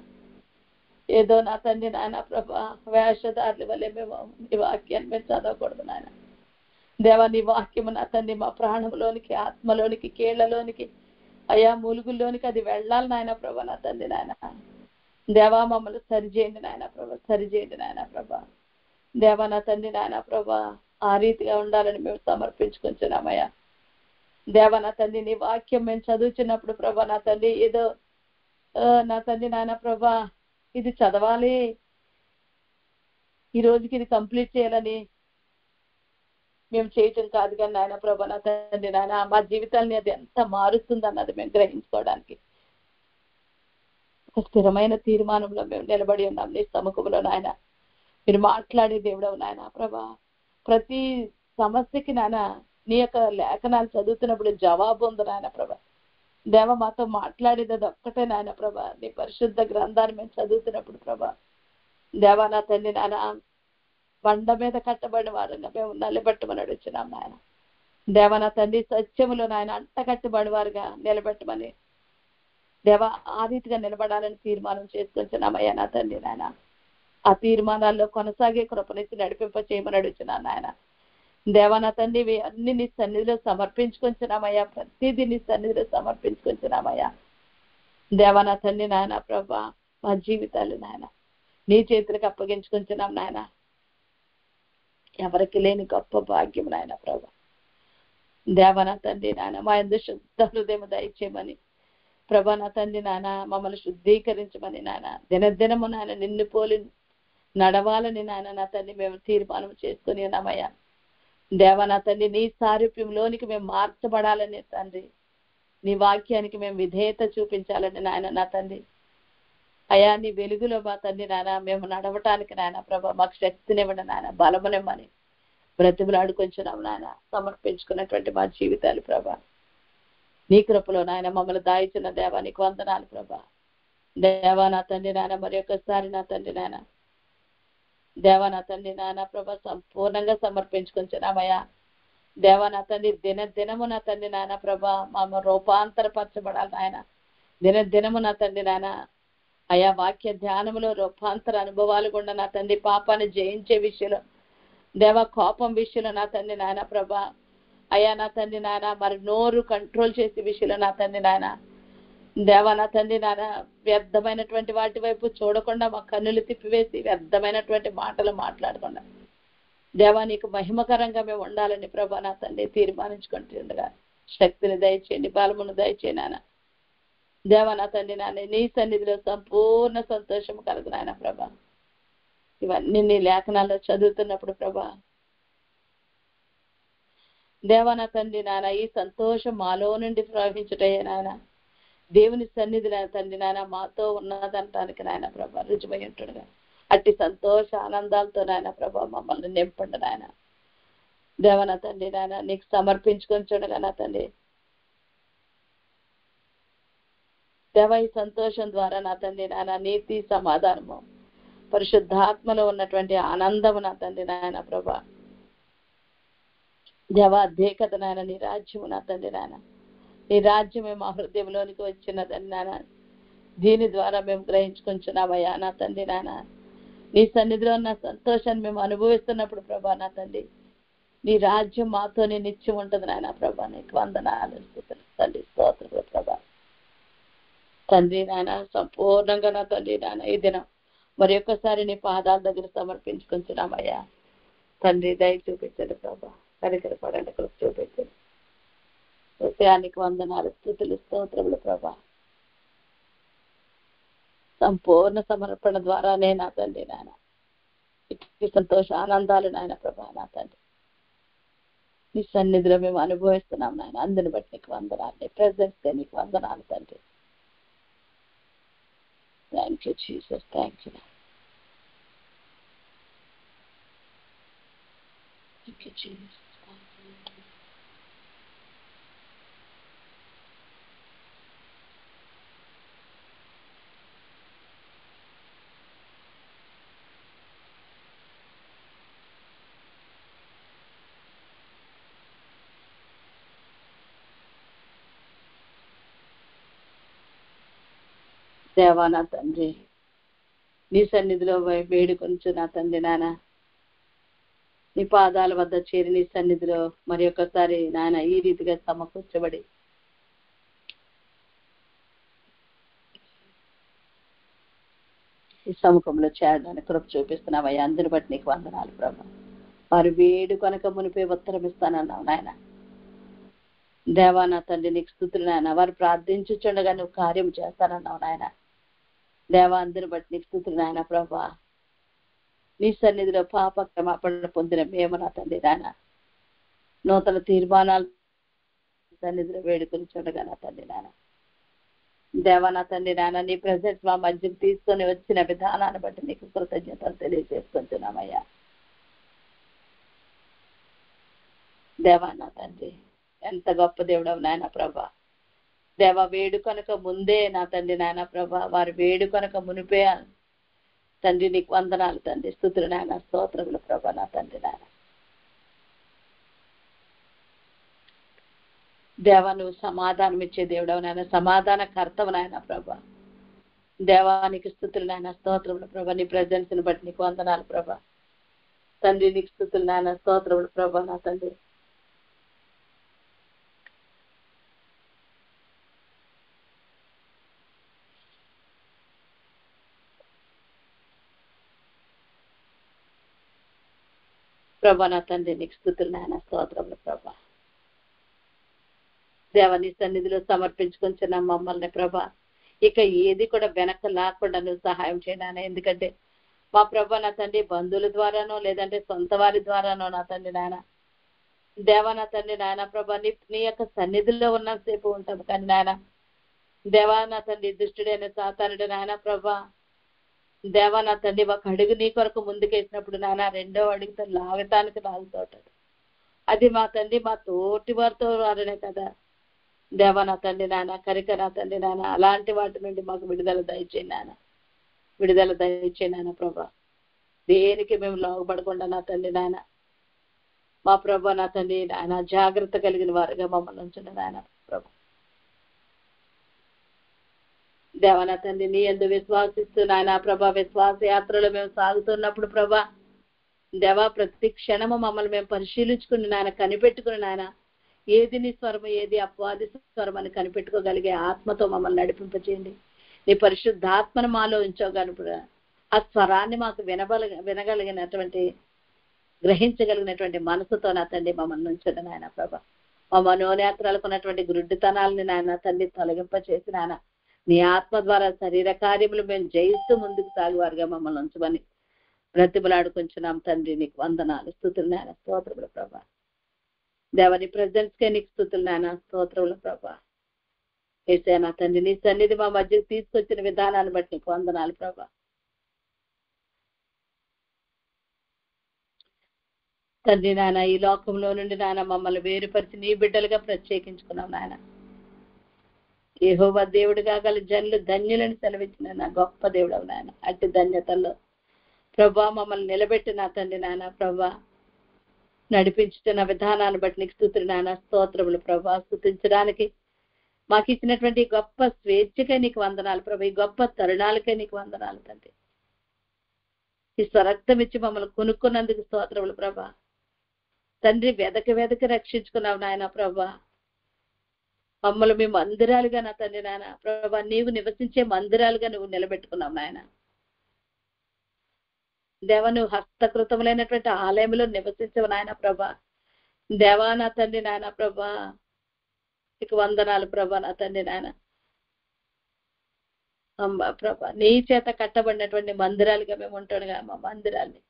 ఏదో నా తండ్రి నాయన ప్రభా వేషధారుల వల్లే మేము నీ వాక్యాన్ని మేము చదవకూడదు నాయన. దేవా నీ వాక్యము నా తండ్రి మా ప్రాణంలోనికి, ఆత్మలోనికి, కీళ్లలోనికి, అయా మూలుగుల్లోనికి అది వెళ్ళాలి నాయన ప్రభా నా తండ్రి నాయన. దేవా మమ్మల్ని సరిచేయండి నాయన ప్రభా, సరిచేయండి నాయన ప్రభా. దేవా నా తండ్రి నాయన ప్రభా ఆ రీతిగా ఉండాలని మేము సమర్పించుకుంటున్నామయ్యా. దేవా నా తండ్రి నీ వాక్యం మేము చదువుతున్నప్పుడు ప్రభా నా తండ్రి ఏదో నా తండ్రి నాయన ప్రభా ఇది చదవాలి, ఈ రోజుకి ఇది కంప్లీట్ చేయాలని మేము చేయటం కాదు కానీ నాయన ప్రభా నా తండ్రి నాయన మా జీవితాన్ని అది ఎంత మారుస్తుంది అన్నది మేము గ్రహించుకోవడానికి ఒక స్థిరమైన తీర్మానంలో మేము నిలబడి ఉన్నాం నీ సముఖంలో నాయన. మీరు మాట్లాడే దేవుడవు నాయన ప్రభా. ప్రతి సమస్యకి నాయన నీ యొక్క లేఖనాలు చదువుతున్నప్పుడు జవాబు ఉంది నాయన ప్రభా. దేవ మాతో మాట్లాడేది అది ఒక్కటే నాయన ప్రభా. నీ పరిశుద్ధ గ్రంథాన్ని మేము చదువుతున్నప్పుడు ప్రభా దేవా నా తండ్రి నాయన బండ మీద కట్టబడిన వారుగా మేము నిలబెట్టమని అడుగుతున్నాం నాయన. దేవ నా తండ్రి సత్యములో నాయన అంటకట్టబడి వారుగా నిలబెట్టమని దేవా ఆ రీతిగా నిలబడాలని తీర్మానం చేసుకుంటున్నామయ్యా నా తండ్రి నాయన. ఆ తీర్మానాల్లో కొనసాగే కృపనిచ్చి నడిపింప చేయమని అడుగుతున్నాను నాయన. దేవా నా తండ్రి అన్ని నీ సన్నిధిలో సమర్పించుకుంటున్నామయ్యా, ప్రతిదీ నీ సన్నిధిలో సమర్పించుకుంటున్నామయ్యా. దేవా నా తండ్రి నాయన ప్రభా మా జీవితాలు నాయన నీ చేతులకు అప్పగించుకుంటున్నాం నాయన. ఎవరికి లేని గొప్ప భాగ్యం నాయన ప్రభా. దేవా నా తండ్రి నాయన మా యందు శుద్ధ హృదయం దయచేయమని ప్రభా నా తండ్రి నాయన మమ్మల్ని శుద్ధీకరించమని నాయన దినదినము నాయన నిన్ను పోలి నడవాలని నాయన నా తండ్రి మేము తీర్మానం చేసుకుని ఉన్నామయ్యా. దేవా నా తండ్రి నీ సారూప్యంలోనికి మేము మార్చబడాలని తండ్రి, నీ వాక్యానికి మేము విధేయత చూపించాలని నాయన నా తండ్రి. అయా నీ వెలుగులో మా తండ్రి నాయన మేము నడవటానికి నాయన ప్రభా మాకు శక్తినివ్వండి నాయన, బలమునివ్వని బ్రతిమలాడుకొంచున్నాం నాయన. సమర్పించుకున్నటువంటి మా జీవితాలు ప్రభా నీ కృపలో నాయన మమ్మల్ని దాయిచిన దేవా నీకు వందనాలు ప్రభా. దేవా నా తండ్రి నాయన మరి ఒక్కసారి నా తండ్రి నాయన దేవా నా తండ్రి నాయన ప్రభా సంపూర్ణంగా సమర్పించుకొంచున్నామయ్యా. దేవా నా తండ్రి దినము నా తండ్రి నాయన ప్రభా మా రూపాంతరపరచబడాలి నాయన. దినము నా తండ్రి నాయన అయా వాక్య ధ్యానములో రూపాంతర అనుభవాలు కూడా నా తండ్రి పాపాన్ని జయించే విషయంలో దేవ కోపం విషయంలో నా తండ్రి నాయన ప్రభా అయా నా తండ్రి నాయన మరి నోరు కంట్రోల్ చేసే విషయంలో నా తండ్రి నాయన దేవ నా తండ్రి నాయన వ్యర్థమైనటువంటి వాటి వైపు చూడకుండా మా కన్నులు తిప్పివేసి వ్యర్థమైనటువంటి మాటలు మాట్లాడకుండా దేవా నీకు మహిమకరంగా మేము ఉండాలని ప్రభా నా తండ్రి తీర్మానించుకుంటుండగా శక్తిని దయచేయండి, బలమును దయచేయండి నాయన. దేవా నా తండ్రి నాయన నీ సన్నిధిలో సంపూర్ణ సంతోషం కలుగు నాయన ప్రభా. ఇవన్నీ నీ లేఖనాల్లో చదువుతున్నప్పుడు ప్రభా దేవా నా తండ్రి నాయన ఈ సంతోషం మాలో నుండి ప్రవహించుటయ్యే నాయన. దేవుని సన్నిధి తండ్రి నాయన మాతో ఉన్నదంటానికి నాయన ప్రభా రుజువై ఉంటుండగా అట్టి సంతోష ఆనందాలతో నాయన ప్రభా మమ్మల్ని నింపండి నాయన. దేవా నా తండ్రి నాయన నీకు సమర్పించుకొని చూడగా నా తండ్రి దేవ ఈ సంతోషం ద్వారా నా తండ్రి నాయన నీతి సమాధానము పరిశుద్ధాత్మలో ఉన్నటువంటి ఆనందము నా తండ్రి నాయన ప్రభా దేవ అధ్యేకత నాయన నీ రాజ్యము నా తండ్రి నాయన నీ రాజ్యమే మా హృదయంలోనికి వచ్చినదని నాయన దీని ద్వారా మేము గ్రహించుకుంటున్నామయ్యా నా తండ్రి నాయన. నీ సన్నిధిలో ఉన్న సంతోషాన్ని మేము అనుభవిస్తున్నప్పుడు ప్రభా నా తండ్రి నీ రాజ్యం మాతోనే నిత్యం ఉంటుంది నాయన ప్రభా. నీకు వందనాలు తండ్రి, స్తోత్రములు ప్రభా. తండ్రి నాయన సంపూర్ణంగా నా తండ్రి నాయన ఈ దినం మరి ఒక్కసారి నీ పాదాల దగ్గర సమర్పించుకుంటున్నామయ్యా తండ్రి. దయ చూపించండి ప్రభా, కనికరపడండి, కృప చూపించండి. హృదయానికి వందనాలు, స్తుతులు, స్తోత్రములు ప్రభా. సంపూర్ణ సమర్పణ ద్వారానే నా తండ్రి నాయన ఇట్టి సంతోష ఆనందాలు నాయన ప్రభా నా తండ్రి నీ సన్నిధిలో మేము అనుభవిస్తున్నాం నాయన. అందుని బట్టి నీకు వందనాలు, నీ ప్రెజెన్స్ నీకు వందనాలు తండ్రి. Thank you Jesus, thank you, thank you Jesus. దేవా నా తండ్రి నీ సన్నిధిలో వేడుకొంచు నా తండ్రి నాన్న. నీ పాదాల వద్ద చేరి నీ సన్నిధిలో మరి ఒక్కసారి నాయన ఈ రీతిగా సమకూర్చబడి ఈ సముఖంలో చేరడానికి కృప చూపిస్తున్నావయ్యా. అందుని బట్టి నీకు వందనాలు ప్రభా. వారు వేడు కనుక మునిపే ఉత్తరం ఇస్తానన్నావు నాయన. దేవా నా తండ్రి నీకు స్తుతులు నాయన. వారు ప్రార్థించుచుండగా నువ్వు కార్యం చేస్తానన్నావు నాయన. దేవా అందరిని బట్టి నీకు స్తుతులు నాయన ప్రభా. నీ సన్నిధిలో పాప క్షమాపణ పొందిన మేము నా తండ్రి నాయన నూతన తీర్మానాలు సన్నిధిలో వేడుకొని చూడగా నా తండ్రి నాయన. దేవా నా తండ్రి నాయన నీ ప్రెజెంట్ మా మధ్యకు తీసుకొని వచ్చిన విధానాన్ని బట్టి నీకు కృతజ్ఞతలు తెలియజేసుకుంటున్నామయ్యా. దేవా నా తండ్రి ఎంత గొప్ప దేవుడవు నాయన ప్రభా. దేవ వేడుకొనక ముందే నా తండ్రి నాయన ప్రభా, వారు వేడుకొనక మునిపే తండ్రి నీకు వందనాలు తండ్రి, స్తుతులు నాయన, స్తోత్రములు ప్రభా నా తండ్రి నాయన. దేవ నువ్వు సమాధానం ఇచ్చే దేవుడవు నాయన, సమాధాన కర్తవు నాయన ప్రభా. దేవానికి స్తుతులు నాయన, స్తోత్రములు ప్రభా. నీ ప్రెజెన్స్ ని బట్టి నీకు వందనాలు ప్రభా. తండ్రి నీకు స్తుతులు నాయన, స్తోత్రములు ప్రభా నా తండ్రి. ప్రభా నా తండ్రి నీకు స్తుతులు నాయన, స్తోత్రములు ప్రభా. దేవని సన్నిధిలో సమర్పించుకొంచున్న మమ్మల్ని ప్రభా ఇక ఏది కూడా వెనక్కి లాకుండా నువ్వు సహాయం చేయడానే. ఎందుకంటే మా ప్రభా నా తండ్రి బంధువుల ద్వారానో లేదంటే సొంత వారి ద్వారానో నా తండ్రి నాయన దేవా నా తండ్రి నాయన ప్రభా నీ యొక్క సన్నిధిలో ఉన్నంతసేపు ఉంటాం. కానీ నాయన దేవా నా తండ్రి దుష్టుడైన సాతానుడు నాయన ప్రభా దేవా నా తండ్రి ఒక అడుగు నీ కొరకు ముందుకేసినప్పుడు నాన్న రెండో అడుగుతో లాగటానికి రాలుతోటది. అది మా తండ్రి మా తోటి వారితో వారనే కదా దేవా నా తండ్రి నాన్న, కరిక నా తండ్రి నాన్న, అలాంటి వాటి నుండి మాకు విడుదల దయచేయండి నాన్న, విడుదల దయచేయండి నాన్న ప్రభా. దేనికి మేము లోపడకుండా నా తండ్రి నాన్న, మా ప్రభా నా తండ్రి నాయన జాగ్రత్త కలిగిన వారుగా మమ్మల్ని ఉంచండి నాయన ప్రభా. దేవా నా తండ్రి నీ యందు విశ్వాసిస్తూ నాయన ప్రభా, విశ్వాస యాత్రలో మేము సాగుతున్నప్పుడు ప్రభా దేవా ప్రతి క్షణము మమ్మల్ని మేము పరిశీలించుకుని నాయన, కనిపెట్టుకుని నాయన, ఏది నీ స్వరము ఏది అపవాది స్వరం అని కనిపెట్టుకోగలిగే ఆత్మతో మమ్మల్ని నడిపింపచేయండి. నీ పరిశుద్ధాత్మను మాలో ఉంచగలుగున ఆ స్వరాన్ని మాకు వినగలిగినటువంటి గ్రహించగలిగినటువంటి మనసుతో నా తండ్రి మమ్మల్ని ఉంచండి నాయన ప్రభా. మా మనోనేత్రాలకు ఉన్నటువంటి గురుడ్డితనాలని నాయన తండ్రి తొలగింపచేసి నాయన నీ ఆత్మ ద్వారా శరీర కార్యములు మేము జయిస్తూ ముందుకు సాగువారుగా మమ్మల్ని ఉంచమని బ్రతిమలాడుకుంటున్నాం తండ్రి. నీకు వందనాలు, స్తుతులు నాయన, స్తోత్రములు ప్రభా. దేవని ప్రెజెన్స్కే నీకు స్తుతులు నాయన, స్తోత్రములు ప్రభా. యేసయ్య నా తండ్రి నీ సన్నిధి మా మధ్యకు తీసుకొచ్చిన విధానాన్ని బట్టి నీకు వందనాలు ప్రభా. తండ్రి నాయన ఈ లోకంలో నుండి నాయన మమ్మల్ని వేరుపరిచి నీ బిడ్డలుగా ప్రత్యేకించుకున్నాం నాయన. యెహోవా దేవుడిగా గల జనులు ధన్యులను సెలవిచ్చిన నా గొప్ప దేవుడవు నాయన. అట్టి ధన్యతల్లో ప్రభా మమ్మల్ని నిలబెట్టిన తండ్రి నాయన ప్రభా, నడిపించుతున్న విధానాన్ని బట్టి నీకు స్తుతులు నాయన, స్తోత్రములు ప్రభా. స్తుతించడానికి మాకు ఇచ్చినటువంటి గొప్ప స్వేచ్ఛకే నీకు వందనాలు ప్రభా. ఈ గొప్ప తరుణాలకే నీకు వందనాలు తండ్రి. ఈ స్వరక్తం ఇచ్చి మమ్మల్ని కొనుక్కున్నందుకు స్తోత్రములు ప్రభా. తండ్రి వెదకి రక్షించుకున్నావు నాయన ప్రభా. మమ్మల్ని మీ మందిరాలుగా నా తండ్రి నాయన ప్రభా, నీవు నివసించే మందిరాలుగా నువ్వు నిలబెట్టుకున్నావు నాయన. దేవ నువ్వు హస్తకృతములైనటువంటి ఆలయంలో నివసించవు నాయన ప్రభా. దేవా నా తండ్రి నాయన ప్రభా, నీకు వందనాలు ప్రభా. నా తండ్రి నాయన అమ్మా ప్రభా, నీ చేత కట్టబడినటువంటి మందిరాలుగా మేము ఉంటాడుగా మా మందిరాల్ని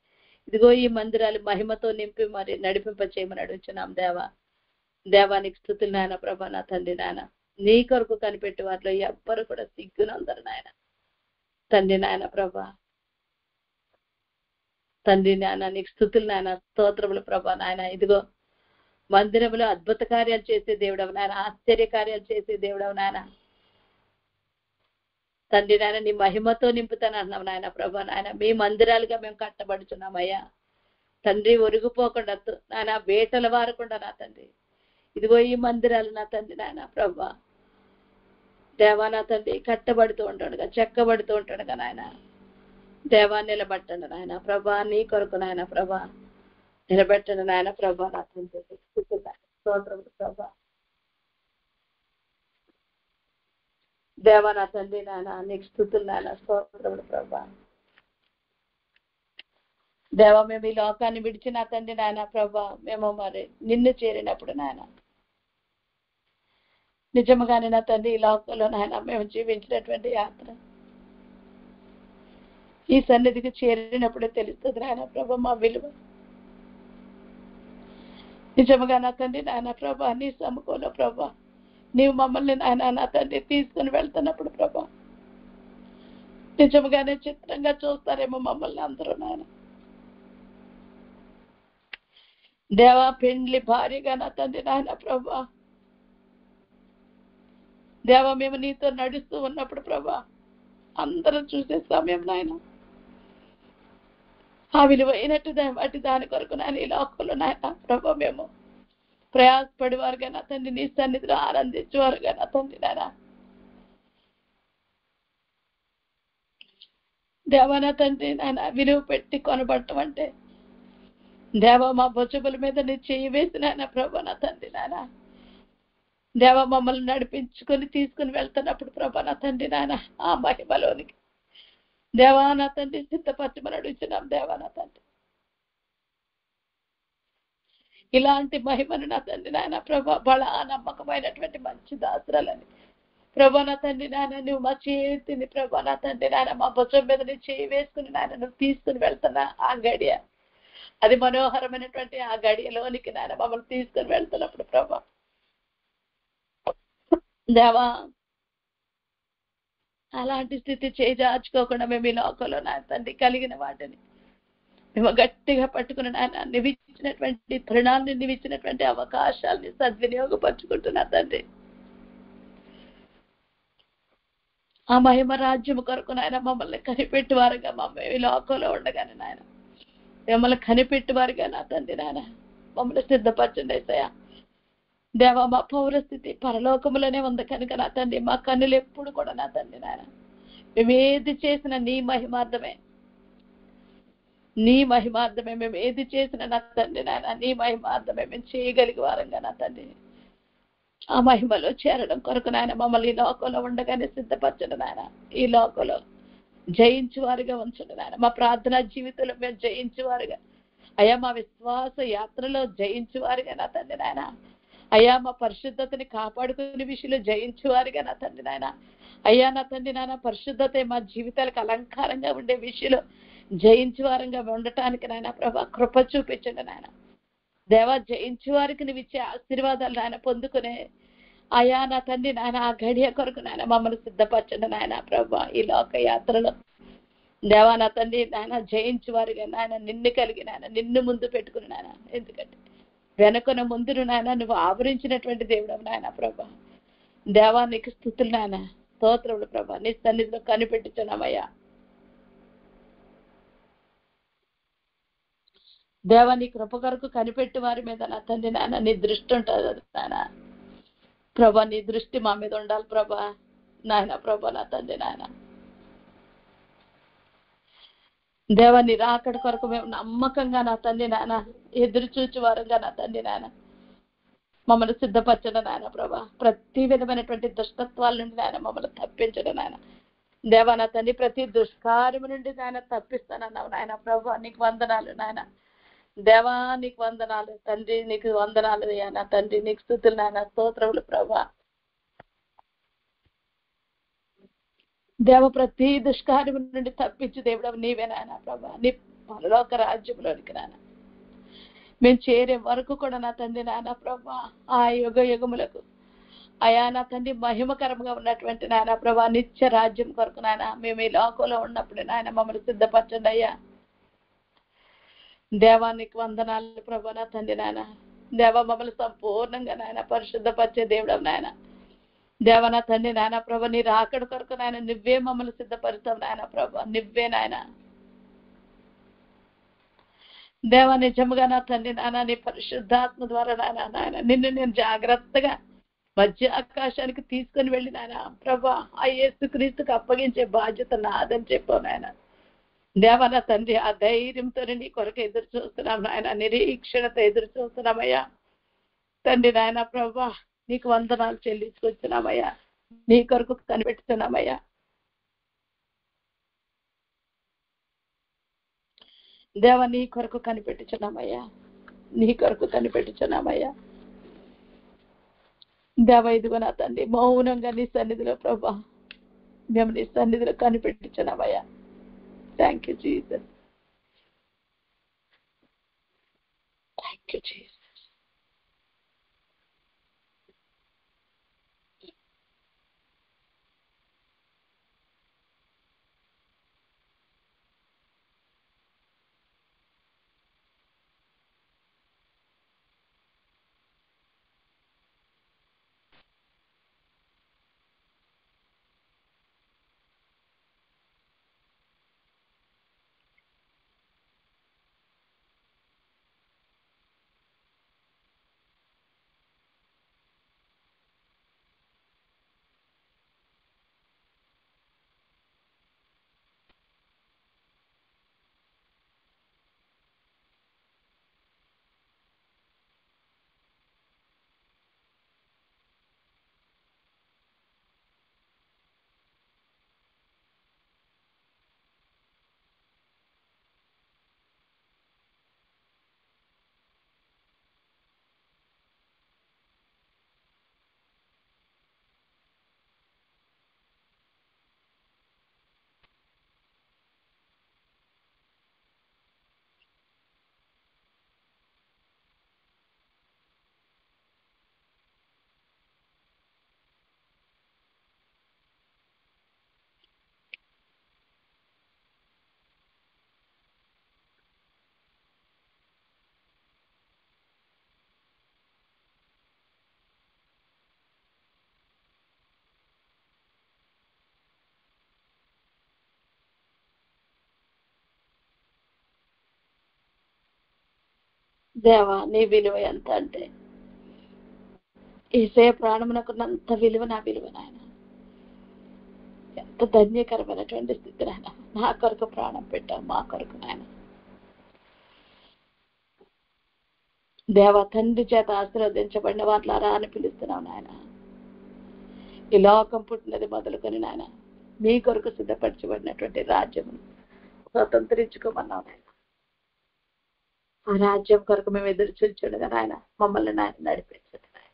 ఇదిగో ఈ మందిరాలు మహిమతో నింపి మరి నడిపింప చేయమని అడుగుచున్నాం దేవా. దేవానికి స్తుతులు నాయన ప్రభా. నా తండ్రి నాయన నీ కొరకు కనిపెట్టి వాటిలో ఎవ్వరు కూడా సిగ్గునందరు నాయన తండ్రి నాయన ప్రభా. తండ్రి నాయన నీకు స్తుతులు నాయన, స్తోత్రములు ప్రభా. నాయన ఇదిగో మందిరంలో అద్భుత కార్యాలు చేసే దేవుడవు నాయన, ఆశ్చర్య కార్యాలు చేసే దేవుడవు నాయన తండ్రి నాయన. నీ మహిమతో నింపుతాను అన్నావు నాయన ప్రభా. నాయన మీ మందిరాలుగా మేము కట్టబడుచున్నామయ్యా తండ్రి. ఒరిగిపోకుండా నాయన వేటల వారకుండా నా తండ్రి ఇదిగో ఈ మందిరాలు నా తండ్రి నాయన ప్రభా. దేవా నా తండ్రి కట్టబడుతూ ఉంటాడుగా, చెక్కబడుతూ ఉంటాడుగా నాయన. దేవా నిలబట్టండి నాయన ప్రభా, నీ కొరకు నాయన ప్రభా నిలబెట్టండి నాయన ప్రభా. నా తండ్రి స్తోత్రములు ప్రభా. దేవా నా తండ్రి నాయన నీకు స్తుతులు నాయన, స్తోత్రములు ప్రభా. దేవా మేము ఈ లోకాన్ని విడిచి నా తండ్రి నాయన ప్రభా మేము మరి నిన్ను చేరినప్పుడు నాయన నిజముగానే నా తండ్రి ఈ లోకంలో నాయన మేము జీవించినటువంటి యాత్ర ఈ సన్నిధికి చేరినప్పుడే తెలుస్తుంది నాయన ప్రభా మా విలువ. నిజముగా నా తండ్రి నాయన ప్రభా నీ సముఖంలో ప్రభా నీవు మమ్మల్ని నాయన నా తండ్రి తీసుకుని వెళ్తున్నప్పుడు ప్రభా నిజముగానే చిత్రంగా చూస్తారేమో మమ్మల్ని అందరూ నాయన. దేవా పెండ్లి భార్యగా నా తండ్రి నాయన ప్రభా దేవా మేము నీతో నడుస్తూ ఉన్నప్పుడు ప్రభా అందరూ చూసే సమయం నాయన ఆ విలువైనట్టు వాటి దాని కొరకు నాయన ఈ లోకంలో నాయన ప్రభా మేము ప్రయాసపడేవారుగా నా తండ్రి నీ సన్నిధిలో ఆనందించేవారుగా నా తండ్రి నాయన. దేవా నా తండ్రి నాయన విలువ పెట్టి కొనబడటం అంటే దేవా మా భుజముల మీద నీ చెయ్యి వేసి నాయన ప్రభా నా తండ్రి నాయన దేవా మమ్మల్ని నడిపించుకొని తీసుకుని వెళ్తున్నప్పుడు ప్రభా నా తండ్రి నాయన ఆ మహిమలోనికి దేవా నా తండ్రి సిద్ధపరచమని అడుగుతున్నాం. దేవా నా తండ్రి ఇలాంటి మహిమను నా తండ్రి నాయన ప్రభా బలా నమ్మకమైనటువంటి మంచి దాసరాలని ప్రభా నా తండ్రి నాయన నువ్వు మా చేతిని ప్రభా నా తండ్రి నాయన మా భుజం మీద నీ చేయి వేసుకుని నాయన నువ్వు తీసుకుని వెళ్తున్నా ఆ గడియ అది మనోహరమైనటువంటి ఆ గడియలోనికి నాయన మమ్మల్ని తీసుకుని వెళ్తున్నప్పుడు ప్రభా దేవా అలాంటి స్థితి చేజార్చుకోకుండా మేము ఈ లోకంలో నా తండ్రి కలిగిన వాటిని మేము గట్టిగా పట్టుకుని నాయన నువ్వు ఇచ్చినటువంటి తరుణాలని, నువ్వు ఇచ్చినటువంటి అవకాశాలని సద్వినియోగపరుచుకుంటున్నా తండ్రి. ఆ మహిమ రాజ్యం కొరకు నాయన మమ్మల్ని కనిపెట్టువారుగా మమ్మల్ని ఈ లోకంలో ఉండగానే నాయన మిమ్మల్ని కనిపెట్టువారుగా నా తండ్రి నాయన మమ్మల్ని సిద్ధపరచండి యేసయ్యా. దేవా, మా పౌరస్థితి పరలోకములోనే ఉంది కనుక నా తండ్రి మా కన్నులు ఎప్పుడు కూడా నా తండ్రి నాయన మేము ఏది చేసినా నీ మహిమార్థమే, నీ మహిమార్థమే. మేము ఏది చేసినా నా తండ్రి నాయన నీ మహిమార్థమే మేము చేయగలిగే వారంగా నా తండ్రి ఆ మహిమలో చేరడం కొరకు నాయన మమ్మల్ని ఈ లోకంలో ఉండగానే సిద్ధపరచండి నాయన. ఈ లోకంలో జయించువారుగా ఉంచండి నాయన. మా ప్రార్థనా జీవితంలో మేము జయించువారుగా, అయ్యా మా విశ్వాస యాత్రలో జయించువారుగా నా తండ్రి నాయన, అయ్యా మా పరిశుద్ధతని కాపాడుకునే విషయంలో జయించువారుగా నా తండ్రి నాయన, అయ్యా నా తండ్రి నాయన పరిశుద్ధత మా జీవితాలకు అలంకారంగా ఉండే విషయంలో జయించువారంగా ఉండటానికి నాయన ప్రభా కృప చూపించండి నాయన. దేవా, జయించు వారికి నువ్వు ఇచ్చే ఆశీర్వాదాలు నాయన పొందుకునే అయా నా తండ్రి నాయన ఆ గడియ కొరకు నాయన మమ్మల్ని సిద్ధపరచండి నాయన ప్రభా. ఈ లోక యాత్రలో దేవా నా తండ్రి నాయన జయించు వారిగా నాయన నిన్ను కలిగి నాయన నిన్ను ముందు పెట్టుకుని నాయన, ఎందుకంటే వెనుకన ముందును నాయన నువ్వు ఆవరించినటువంటి దేవుడు నాయన ప్రభా. దేవా నీకు స్తుతులు నాయన, స్తోత్రములు ప్రభా. నీ సన్నిధిలో కనిపెట్టుచున్నామయ్యా. దేవా నీ కృప కొరకు కనిపెట్టి వారి మీద నా తండ్రి నాయన నీ దృష్టి ఉంటుంది నాయన ప్రభా. నీ దృష్టి మా మీద ఉండాలి ప్రభా నాయన ప్రభా నా తండ్రి నాయన. దేవా నీ రాకడ కొరకు మేము నమ్మకంగా నా తండ్రి నాయన ఎదురు చూచి వారంగా నా తండ్రి నాయన మమ్మల్ని సిద్ధపరచడం నాయన ప్రభా. ప్రతి విధమైనటువంటి దుష్టత్వాల నుండి నాయన మమ్మల్ని తప్పించడం నాయన. దేవా నా తండ్రి ప్రతి దుష్కార్యము నుండి నాయన తప్పిస్తానన్నావు నాయన ప్రభా. నీకు వందనాలు నాయన. దేవా నీకు వందనాలు తండ్రి, నీకు వందనాలు అయ్యా నా తండ్రి. నీకు స్తుతులు నాయన, స్తోత్రములు ప్రభా. దేవ ప్రతి దుష్కార్యం నుండి తప్పించి దేవుడు నీవే నాయన ప్రభా. నీ పరలోక రాజ్యంలోనికి నాయన మేము చేరే వరకు కూడా నా తండ్రి నాయన ప్రభా ఆ యుగ యుగములకు అయా నా తండ్రి మహిమకరంగా ఉన్నటువంటి నాయన ప్రభా నిత్య రాజ్యం కొరకు నాయన మేము ఈ లోకంలో ఉన్నప్పుడు నాయన మమ్మల్ని సిద్ధపరచండి అయ్యా. దేవానికి వందనాలు ప్రభా నా తండ్రి నాయన. దేవ మమ్మల్ని సంపూర్ణంగా నాయన పరిశుద్ధపరిచే దేవుడు నాయన. దేవ నా తండ్రి నాయన ప్రభా నీ రాకడ కొరకు నాయన నువ్వే మమ్మల్ని సిద్ధపరుస్తావు నాయన ప్రభా. నువ్వే నాయన దేవ నిజముగా నా తండ్రి నాయన నీ పరిశుద్ధాత్మ ద్వారా నాయన నాయన నిన్ను నేను జాగ్రత్తగా మధ్య ఆకాశానికి తీసుకొని వెళ్ళి నాయన ప్రభా ఆ యేసుక్రీస్తుకు అప్పగించే బాధ్యత నాదని చెప్పావు నాయన. దేవ నా తండ్రి ఆ ధైర్యంతో నీ కొరకు ఎదురు చూస్తున్నాం నాయన, నిరీక్షణతో ఎదురు చూస్తున్నామయ్యా తండ్రి నాయన ప్రభా. నీకు వందనాలు చెల్లించుకొచ్చున్నామయ్యా, నీ కొరకు కనిపెట్టుతున్నామయ్యా. దేవ నీ కొరకు కనిపెట్టుచున్నామయ్యా, నీ కొరకు కనిపెట్టుచున్నామయ్యా. దేవ ఇదిగో నా తండ్రి మౌనంగా నీ సన్నిధిలో ప్రభా మేము నీ సన్నిధిలో కనిపెట్టుచున్నామయ్యా. Thank you Jesus, thank you Jesus. దేవా నీ విలువ ఎంత అంటే యేసయ్య ప్రాణమునకున్నంత విలువ నా విలువ నాయన. ఎంత ధన్యకరమైనటువంటి స్థితి నాయన. నా కొరకు ప్రాణం పెట్టావు, మా కొరకు నాయన. దేవా తండ్రి చేత ఆశీర్వదించబడిన వాట్లారా అని పిలుస్తున్నావు నాయన. ఈ లోకం పుట్టినది మొదలుకొని నాయన మీ కొరకు సిద్ధపరచబడినటువంటి రాజ్యం స్వతంత్రించుకోమన్నావు నాయన. ఆ రాజ్యం కొరకు మేము ఎదురు చూచుండగా నాయన మమ్మల్ని నాయన నడిపించండి నాయన.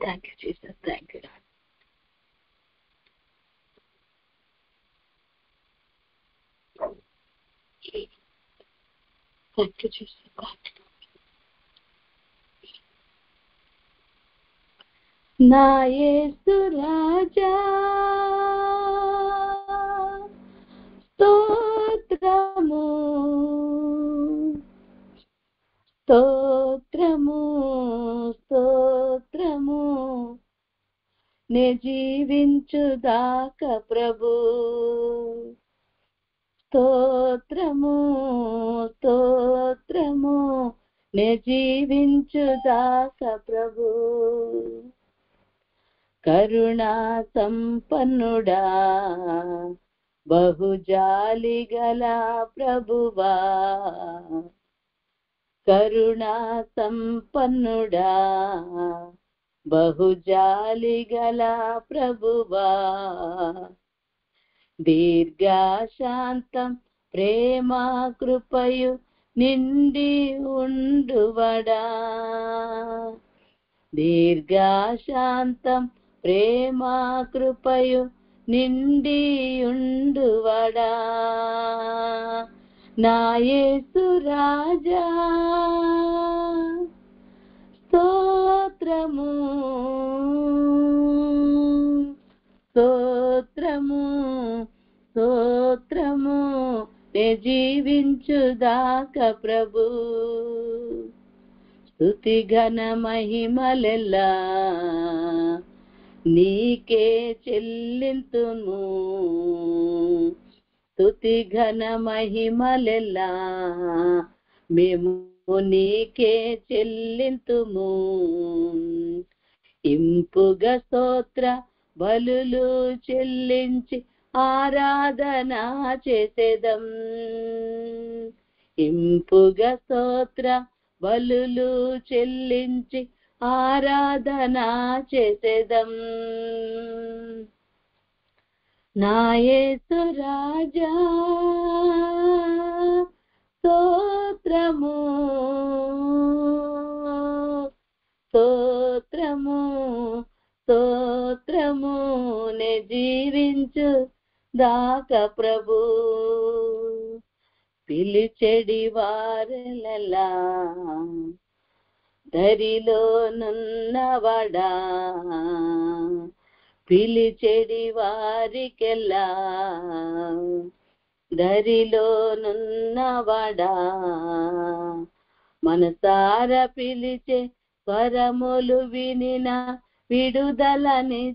Thank you Jesus, thank you. Thank you Jesus, thank you. నా యేసు రాజా స్తోత్రము స్తోత్రము స్తోత్రము నే జీవించుదాకా ప్రభు. స్తోత్రము స్తోత్రము నే జీవించుదాకా ప్రభు. కరుణా సంపన్నుడా బహుజాలి గల ప్రభువా. కరుణా సంపన్నుడా బహుజాలి గల ప్రభువా. దీర్ఘశాంతం ప్రేమ కృపయు నిండి ఉండువడా. దీర్ఘశాంతం ప్రేమ కృపయు నిండి ఉండువడా. నా యేసు రాజా స్తోత్రము స్తోత్రము స్తోత్రము నే జీవించుదాకా ప్రభు. స్తుతి ఘన మహిమలెల్లా నీకే చెల్లింతుము. స్తుతి ఘన మహిమలెల్లా మేము నీకే చెల్లింతుము. ఇంపుగా స్తోత్ర బలులు చెల్లించి ఆరాధన చేసేదం. ఇంపుగా స్తోత్ర బలులు చెల్లించి ఆరాధన చేసేదం. నా యేసు రాజా స్తోత్రము స్తోత్రము స్తోత్రము నే జీవించు దాకా ప్రభు. పిలిచెడి వారెలలా దరిలో నున్నవడా. పిలిచెడి వారికెల్లా దరిలో నున్నవడా. మనసార పిలిచే స్వరములు వినిన విడుదలనిచ్చువడా.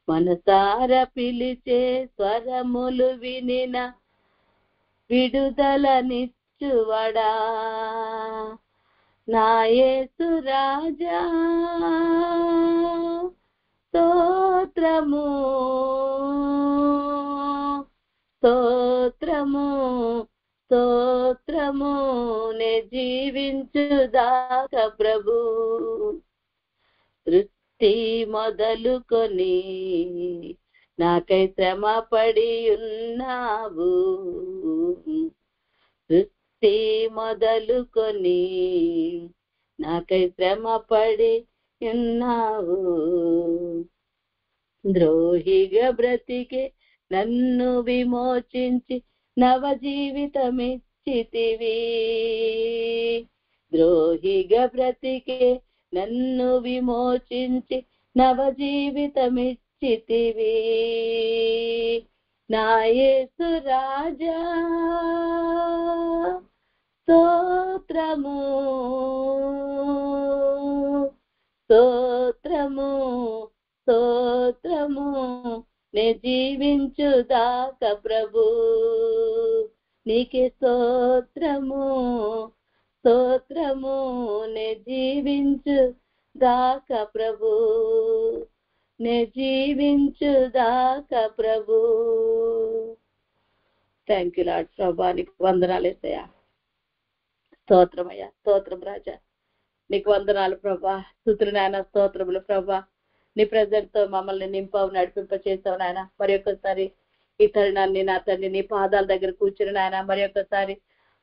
మనసార పిలిచే స్వరములు వినిన విడుదలనిచ్చువడా. నా యేసు రాజా స్తోత్రము స్తోత్రము స్తోత్రము నే జీవించుదాకా ప్రభు. సృష్టి మొదలుకొని నాకై శ్రమ పడి ఉన్నావు. సృష్టి మొదలుకొని నాకై శ్రమ పడి ఉన్నావు. ద్రోహిగా బ్రతికే నన్ను విమోచించి నవ జీవితమిచ్చితివి. ద్రోహిగా బ్రతికే నన్ను విమోచించి నవ జీవితమిచ్చితివి. నా యేసు రాజా స్తోత్రము స్తోత్రము స్తోత్రము నే జీవించుదాకా ప్రభు. నీకే స్తోత్రము స్తోత్రము. నే జీవించు దాకా ప్రభు, నే జీవించు దాకా ప్రభు. థ్యాంక్ యూ లార్డ్ ప్రభా, నీకు వందనాలు యేసయ్యా. స్తోత్రమయ్యా, స్తోత్రం రాజా, నీకు వందనాలు ప్రభా. స్తుతులు నాయన, స్తోత్రములు ప్రభా. నీ ప్రెజెంట్ తో మమ్మల్ని నింపవు, నడిపింప చేసావు నాయన. మరి ఒక్కసారి ఈ తరుణాన్ని నా తండ్రి నీ పాదాల దగ్గర కూర్చుని నాయన, మరి ఒక్కసారి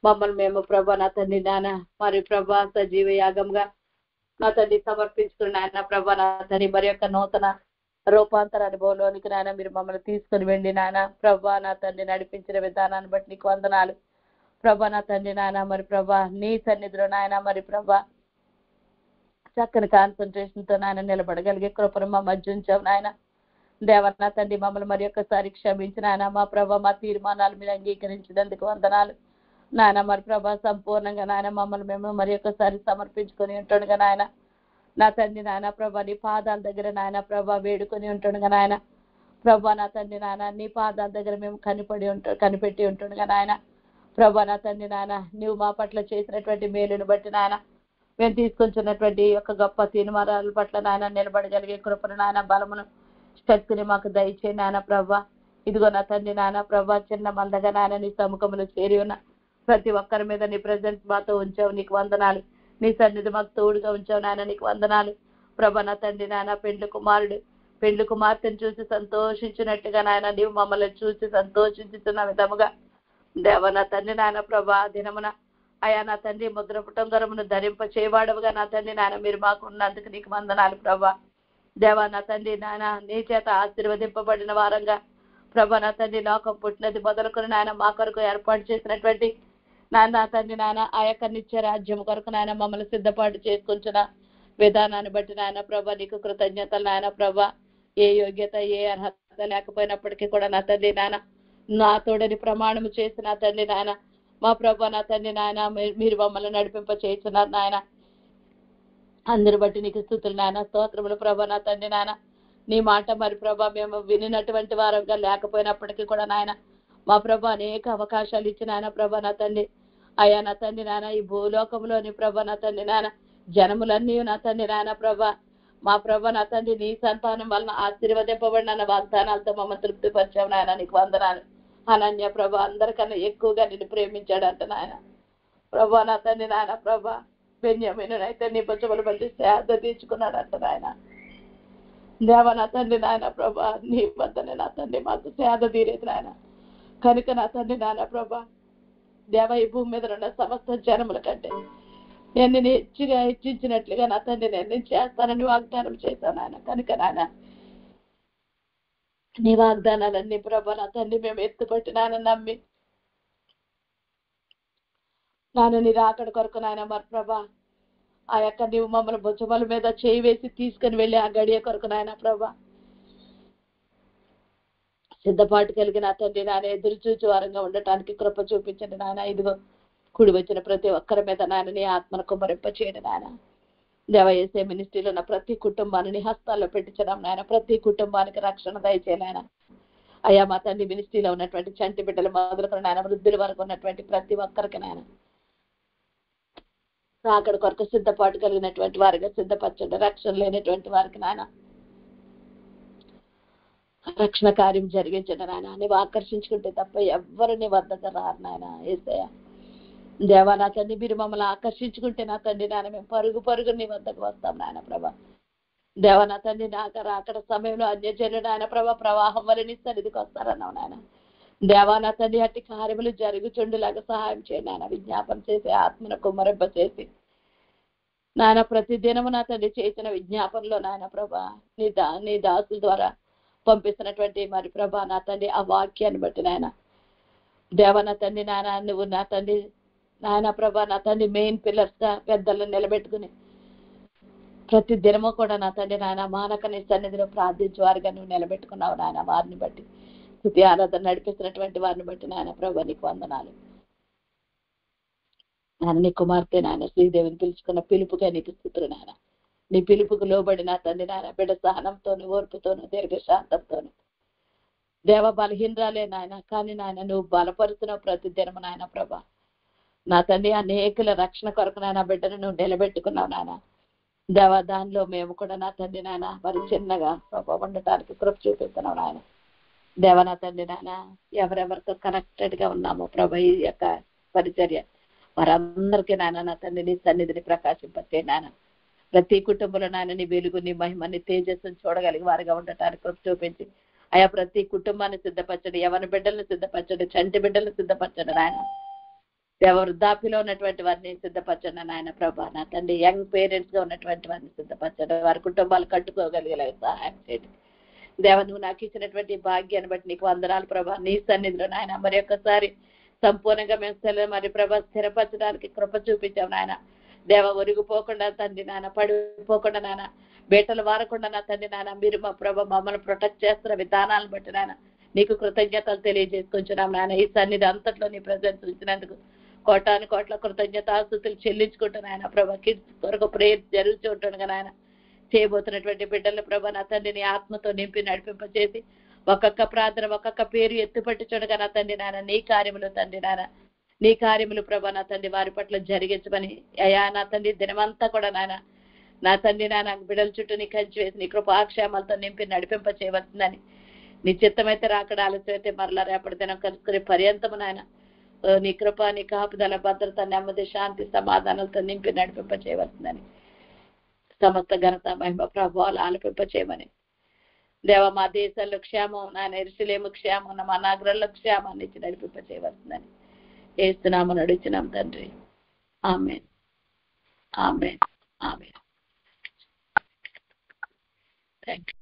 మమ్మల్ని మేము ప్రభా నా తండ్రి నాయన, మరి ప్రభా సజీవ యాగంగా నా తండ్రి సమర్పించుకుని నాయన ప్రభా నా తండ్రి మరి యొక్క నూతన రూపాంతర అనుభవంలోనికి నాయన మీరు మమ్మల్ని తీసుకుని వెళ్ళి నాయన ప్రభా నా తండ్రి నడిపించిన విధానాన్ని బట్టి నీకు వందనాలు ప్రభా నా తండ్రి నాయన. మరి ప్రభా నీ సన్నిధిలో నాయన మరి ప్రభా చక్కని కాన్సన్ట్రేషన్ తో నాయన నిలబడగలిగే కృపను మా మధ్య ఉంచావు నాయన. దేవన్న తండ్రి మమ్మల్ని మరి ఒక్కసారి క్షమించిన ఆయన మా ప్రభా మా తీర్మానాలు మీరు అంగీకరించినందుకు వందనాలు నాయన. మరి ప్రభా సంపూర్ణంగా నాయన మమ్మల్ని మేము మరి ఒక్కసారి సమర్పించుకొని ఉంటుండగా నాయన నా తండ్రి నాయన ప్రభా నీ పాదాల దగ్గర నాయన ప్రభా వేడుకొని ఉంటుండగా నాయన ప్రభా నా తండ్రి నాయన నీ పాదాల దగ్గర మేము కనిపెట్టి ఉంటుండగా నాయన ప్రభా నా తండ్రి నాయన నువ్వు మా పట్ల చేసినటువంటి మేలును బట్టి నాయన మేము తీసుకొచ్చినటువంటి యొక్క గొప్ప తీర్మానాల పట్ల నాయన నిలబడగలిగే కృపను నాయన బలమును శక్తిని మాకు దయచేయి నాయన ప్రభా. ఇదిగో నా తండ్రి నాయన ప్రభా చిన్న మందగా నాయన నీ సముఖంలో చేరి ఉన్న ప్రతి ఒక్కరి మీద నీ ప్రెజెంట్ మాతో ఉంచావు, నీకు వందనాలు. నీ సన్నిధి మాకు తోడుగా ఉంచావు నాయన, నీకు వందనాలు ప్రభా. నా తండ్రి నాయన పెండ్లి కుమార్తెను చూసి సంతోషించినట్టుగా నాయన నీవు మమ్మల్ని చూసి సంతోషించుతున్న విధముగా దేవ నా తండ్రి నాయన ప్రభా దినమున అయా నా తండ్రి ముద్ర పుటంగరమును ధరింప చేయవాడవుగా నా తండ్రి నాయన మీరు మాకు ఉన్నందుకు నీకు వందనాలు ప్రభా. దేవా నా తండ్రి నాయన నీ చేత ఆశీర్వదింపబడిన వారంగా ప్రభా నా తండ్రి లోకం పుట్టినది మొదలుకొని నాయన మా కొరకు ఏర్పాటు చేసినటువంటి నాయన తండ్రి నాయన ఆ యొక్క నిత్య రాజ్యం కొరకు నాయన మమ్మల్ని సిద్ధపాటు చేసుకుంటున్న విధానాన్ని బట్టి నాయన ప్రభా నీకు కృతజ్ఞతలు నాయన ప్రభా. ఏ యోగ్యత ఏ అర్హత లేకపోయినప్పటికీ కూడా నా తండ్రి నాయన నా తోడని ప్రమాణము చేసి నా తండ్రి నాయన మా ప్రభా నా తండ్రి నాయన మీరు మమ్మల్ని నడిపింప చేస్తున్నారు నాయన. అందరి బట్టి నీకు స్తుతులు నాయన, స్తోత్రములు ప్రభా నా తండ్రి నాయన. నీ మాట మరి ప్రభా మేము వినినటువంటి వారంగా లేకపోయినప్పటికీ కూడా నాయన మా ప్రభా అనేక అవకాశాలు ఇచ్చిన ఆయన ప్రభా నా తండ్రి అయ్యా నా తండ్రి నాయన ఈ భూలోకంలోని ప్రభా నా తండ్రి నాయన జనములన్నీ నా తండ్రి నాయన ప్రభా మా ప్రభా నా తండ్రి నీ సంతానం వలన ఆశీర్వదింపబడిన వాగ్దానాలతో మమ్మల్ని తృప్తిపరిచావు నాయన, నీకు వందనాలు. అనన్య ప్రభా అందరికన్నా ఎక్కువగా నిన్ను ప్రేమించాడంట నాయన ప్రభా నా తండ్రి నాయన ప్రభా. బెన్యామీను అయితే నీ భుజములు బట్టి శ్రద్ధ తీర్చుకున్నాడంట నాయన. దేవ నా తండ్రి నాయన ప్రభా నీ వద్దనే నా తండ్రి మాకు శ్రద్ధ తీరేది నాయన కనుక నా తండ్రి నాయన ప్రభా దేవ ఈ భూమి మీద ఉన్న సమస్త జనముల కంటే నేను హెచ్చించినట్లుగా నా తండ్రి నేను చేస్తానని వాగ్దానం చేశాను నాయన. కనుక నాయన నీ వాగ్దానాలన్నీ ప్రభా నా తండ్రి మేము ఎత్తుపట్టి నాయన నమ్మి నాన్న నీ రాకడ కొరకు నాయన మరి ప్రభా ఆ యొక్క నీవు మమ్మల్ని భుజముల మీద చేయి వేసి తీసుకుని వెళ్ళి ఆ గడియ కొరకు నాయన ప్రభా సిద్ధపాటు కలిగిన తండ్రి నాయన ఎదురు చూచి వారంగా ఉండటానికి కృప చూపించండి నాయన. ఇదిగో కుడి వచ్చిన ప్రతి ఒక్కరి మీద నాయన నీ ఆత్మను కుమ్మరింప చేయండి నాయన. దేవయేసే మినిస్ట్రీలో ఉన్న ప్రతి కుటుంబాన్ని నీ హస్తాల్లో పెట్టించడం నాయన, ప్రతి కుటుంబానికి రక్షణ దయచేయాలి నాయన. అయ్యా మా తండ్రి మినిస్ట్రీలో ఉన్నటువంటి చంటి బిడ్డలు మొదలుకొని నాయన వృద్ధుల వరకు ఉన్నటువంటి ప్రతి ఒక్కరికి నాయన రాకడ కొరకు సిద్ధపాటు కలిగినటువంటి వారిగా సిద్ధపరచండి. రక్షణ లేనటువంటి వారికి నాయన రక్షణ కార్యం జరిగించండి నాయన. నీవు ఆకర్షించుకుంటే తప్ప ఎవ్వరు నీ వద్దకు రారు నాయన. యేసయ్య దేవా నా తండ్రి మీరు మమ్మల్ని ఆకర్షించుకుంటే నా తండ్రి నాయన మేము పరుగు నీ వద్దకు వస్తాం నాయన ప్రభా. దేవా నా తండ్రి నాకు రాకడ సమయంలో అన్యజనుడు నాయన ప్రభా ప్రవాహం వల్ల నీ సన్నిధికి వస్తారన్నావు నాయన. దేవా నా తండ్రి అట్టి కార్యములు జరుగుచుండులాగా సహాయం చేయండి నాయన. విజ్ఞాపన చేసి ఆత్మను కుమ్మరింప చేసి నాయన ప్రతి దినము నా తండ్రి చేసిన విజ్ఞాపనలో నాయన ప్రభా నీ దాసుల ద్వారా పంపిస్తున్నటువంటి మరి ప్రభా నా తండ్రి ఆ వాక్యాన్ని బట్టి నాయన దేవ నా తండ్రి నాయన నువ్వు నా తండ్రి నాయన ప్రభా నా తండ్రి మెయిన్ పిల్లర్స్ గా పెద్దలను నిలబెట్టుకుని ప్రతి దినము కూడా నా తండ్రి నాయన మానక నీ సన్నిధిలో ప్రార్థించే వారిగా నువ్వు నిలబెట్టుకున్నావు నాయన. వారిని బట్టి స్తుతి ఆరాధన నడిపిస్తున్నటువంటి వారిని బట్టి నాయన ప్రభా నీకు వందనాలు నాయన. నీ కుమార్తె నాయన శ్రీదేవిని పిలుచుకున్న పిలుపుగా నీకు స్తుతులు నాయన. నీ పిలుపుకు లోబడి నా తండ్రి నాయన బిడ్డ సహనంతోను ఓర్పుతోను దీర్ఘశాంతంతోను దేవ బలహీనరాలే నాయన, కానీ నాయన నువ్వు బలపరుస్తున్నావు ప్రతి దినము నాయన ప్రభా. నా తండ్రి అనేకుల రక్షణ కొరకు నాయన బిడ్డను నువ్వు నిలబెట్టుకున్నావు నాయన దేవ. దానిలో మేము కూడా నా తండ్రి నాయన మరి చిన్నగా ప్రభా ఉండటానికి కృప చూపిస్తున్నావు నాయన దేవ. నా తండ్రి నాయన ఎవరెవరితో కనెక్టెడ్ గా ఉన్నామో ప్రభా ఈ యొక్క పరిచర్య వారందరికీ నాయన నా తండ్రి నీ సన్నిధిని ప్రకాశింపచ్చే నాయన. ప్రతి కుటుంబంలో నాయన నీ వెలుగు, నీ మహిమ, నీ తేజస్సును చూడగలిగి వారిగా ఉండటానికి కృప చూపించి అయా ప్రతి కుటుంబాన్ని సిద్ధపరచండి, యవన బిడ్డలను సిద్ధపరచండి, చంటి బిడ్డలను సిద్ధపరచండి నాయన దేవ. వృద్ధాప్యలో ఉన్నటువంటి వారిని సిద్ధపరచండి నాయన ప్రభా. నా తండ్రి యంగ్ పేరెంట్స్ గా ఉన్నటువంటి వారిని సిద్ధపరచండి, వారి కుటుంబాలు కట్టుకోగలిగేలా సహాయం చేయండి దేవ. నువ్వు నాకు ఇచ్చినటువంటి భాగ్యాన్ని బట్టి నీకు వందనాలు ప్రభా. నీ సన్నిధిలో నాయన మరి ఒక్కసారి సంపూర్ణంగా మేము మరి ప్రభా స్థిరపరచడానికి కృప చూపించాం నాయన దేవ. ఒరిగిపోకుండా తండ్రి నాయన, పడిపోకుండా నాయన, బేటలు వారకుండా నా తండ్రి నాయన మీరు మా ప్రభా మమ్మల్ని ప్రొటెక్ట్ చేస్తున్న విధానాలను బట్టి నాయన నీకు కృతజ్ఞతలు తెలియజేసుకుంటున్నాం నాయన. ఈ సన్నిధి అంతట్లో నీ ప్రజెన్స్ ఉంచినందుకు కోటాను కోట్ల కృతజ్ఞతాస్తుతులు చెల్లించుకుంటున్నాయన ప్రభా. కిడ్స్ కొరకు ప్రేయర్ జరుగుతూ ఉంటుండగా నాయన చేయబోతున్నటువంటి బిడ్డల ప్రభా నా తండ్రి నీ ఆత్మతో నింపి నడిపింపచేసి ఒక్కొక్క ప్రార్థన ఒక్కొక్క పేరు ఎత్తుపట్టి చూడగా నా తండ్రి నాయన నీ కార్యములు తండ్రి నాయన నీ కార్యములు ప్రభా నా తండ్రి వారి పట్ల జరిగించమని అయా నా తండ్రి దినమంతా కూడా నాయన నా తండ్రి నాయన బిడ్డల చుట్టూ నీ కంచి వేసి నీ కృపాక్షేమాలతో నింపి నడిపింప చేయవలసిందని నీ చిత్తమైతే రాకడ, ఆలస్యం అయితే మరలా రేపటి దినం కలుసుకునే పర్యంతము నాయన నీ కృప, నీ కాపుదల, భద్రత, నెమ్మది, శాంతి, సమాధానాలతో నింపి నడిపింప చేయవలసిందని సమస్త ఘనత, మహిమ, ప్రభావాలు ఆలపింప చేయమని దేవ. మా దేశంలో క్షేమం, నాయన యెరూషలేము క్షేమం, మా నగరంలో క్షేమాన్ని ఇచ్చి నడిపింప చేయవలసిందని యేసునామమున నడుచున్నాం తండ్రి. ఆమేన్, ఆమేన్, ఆమేన్. థాంక్యూ.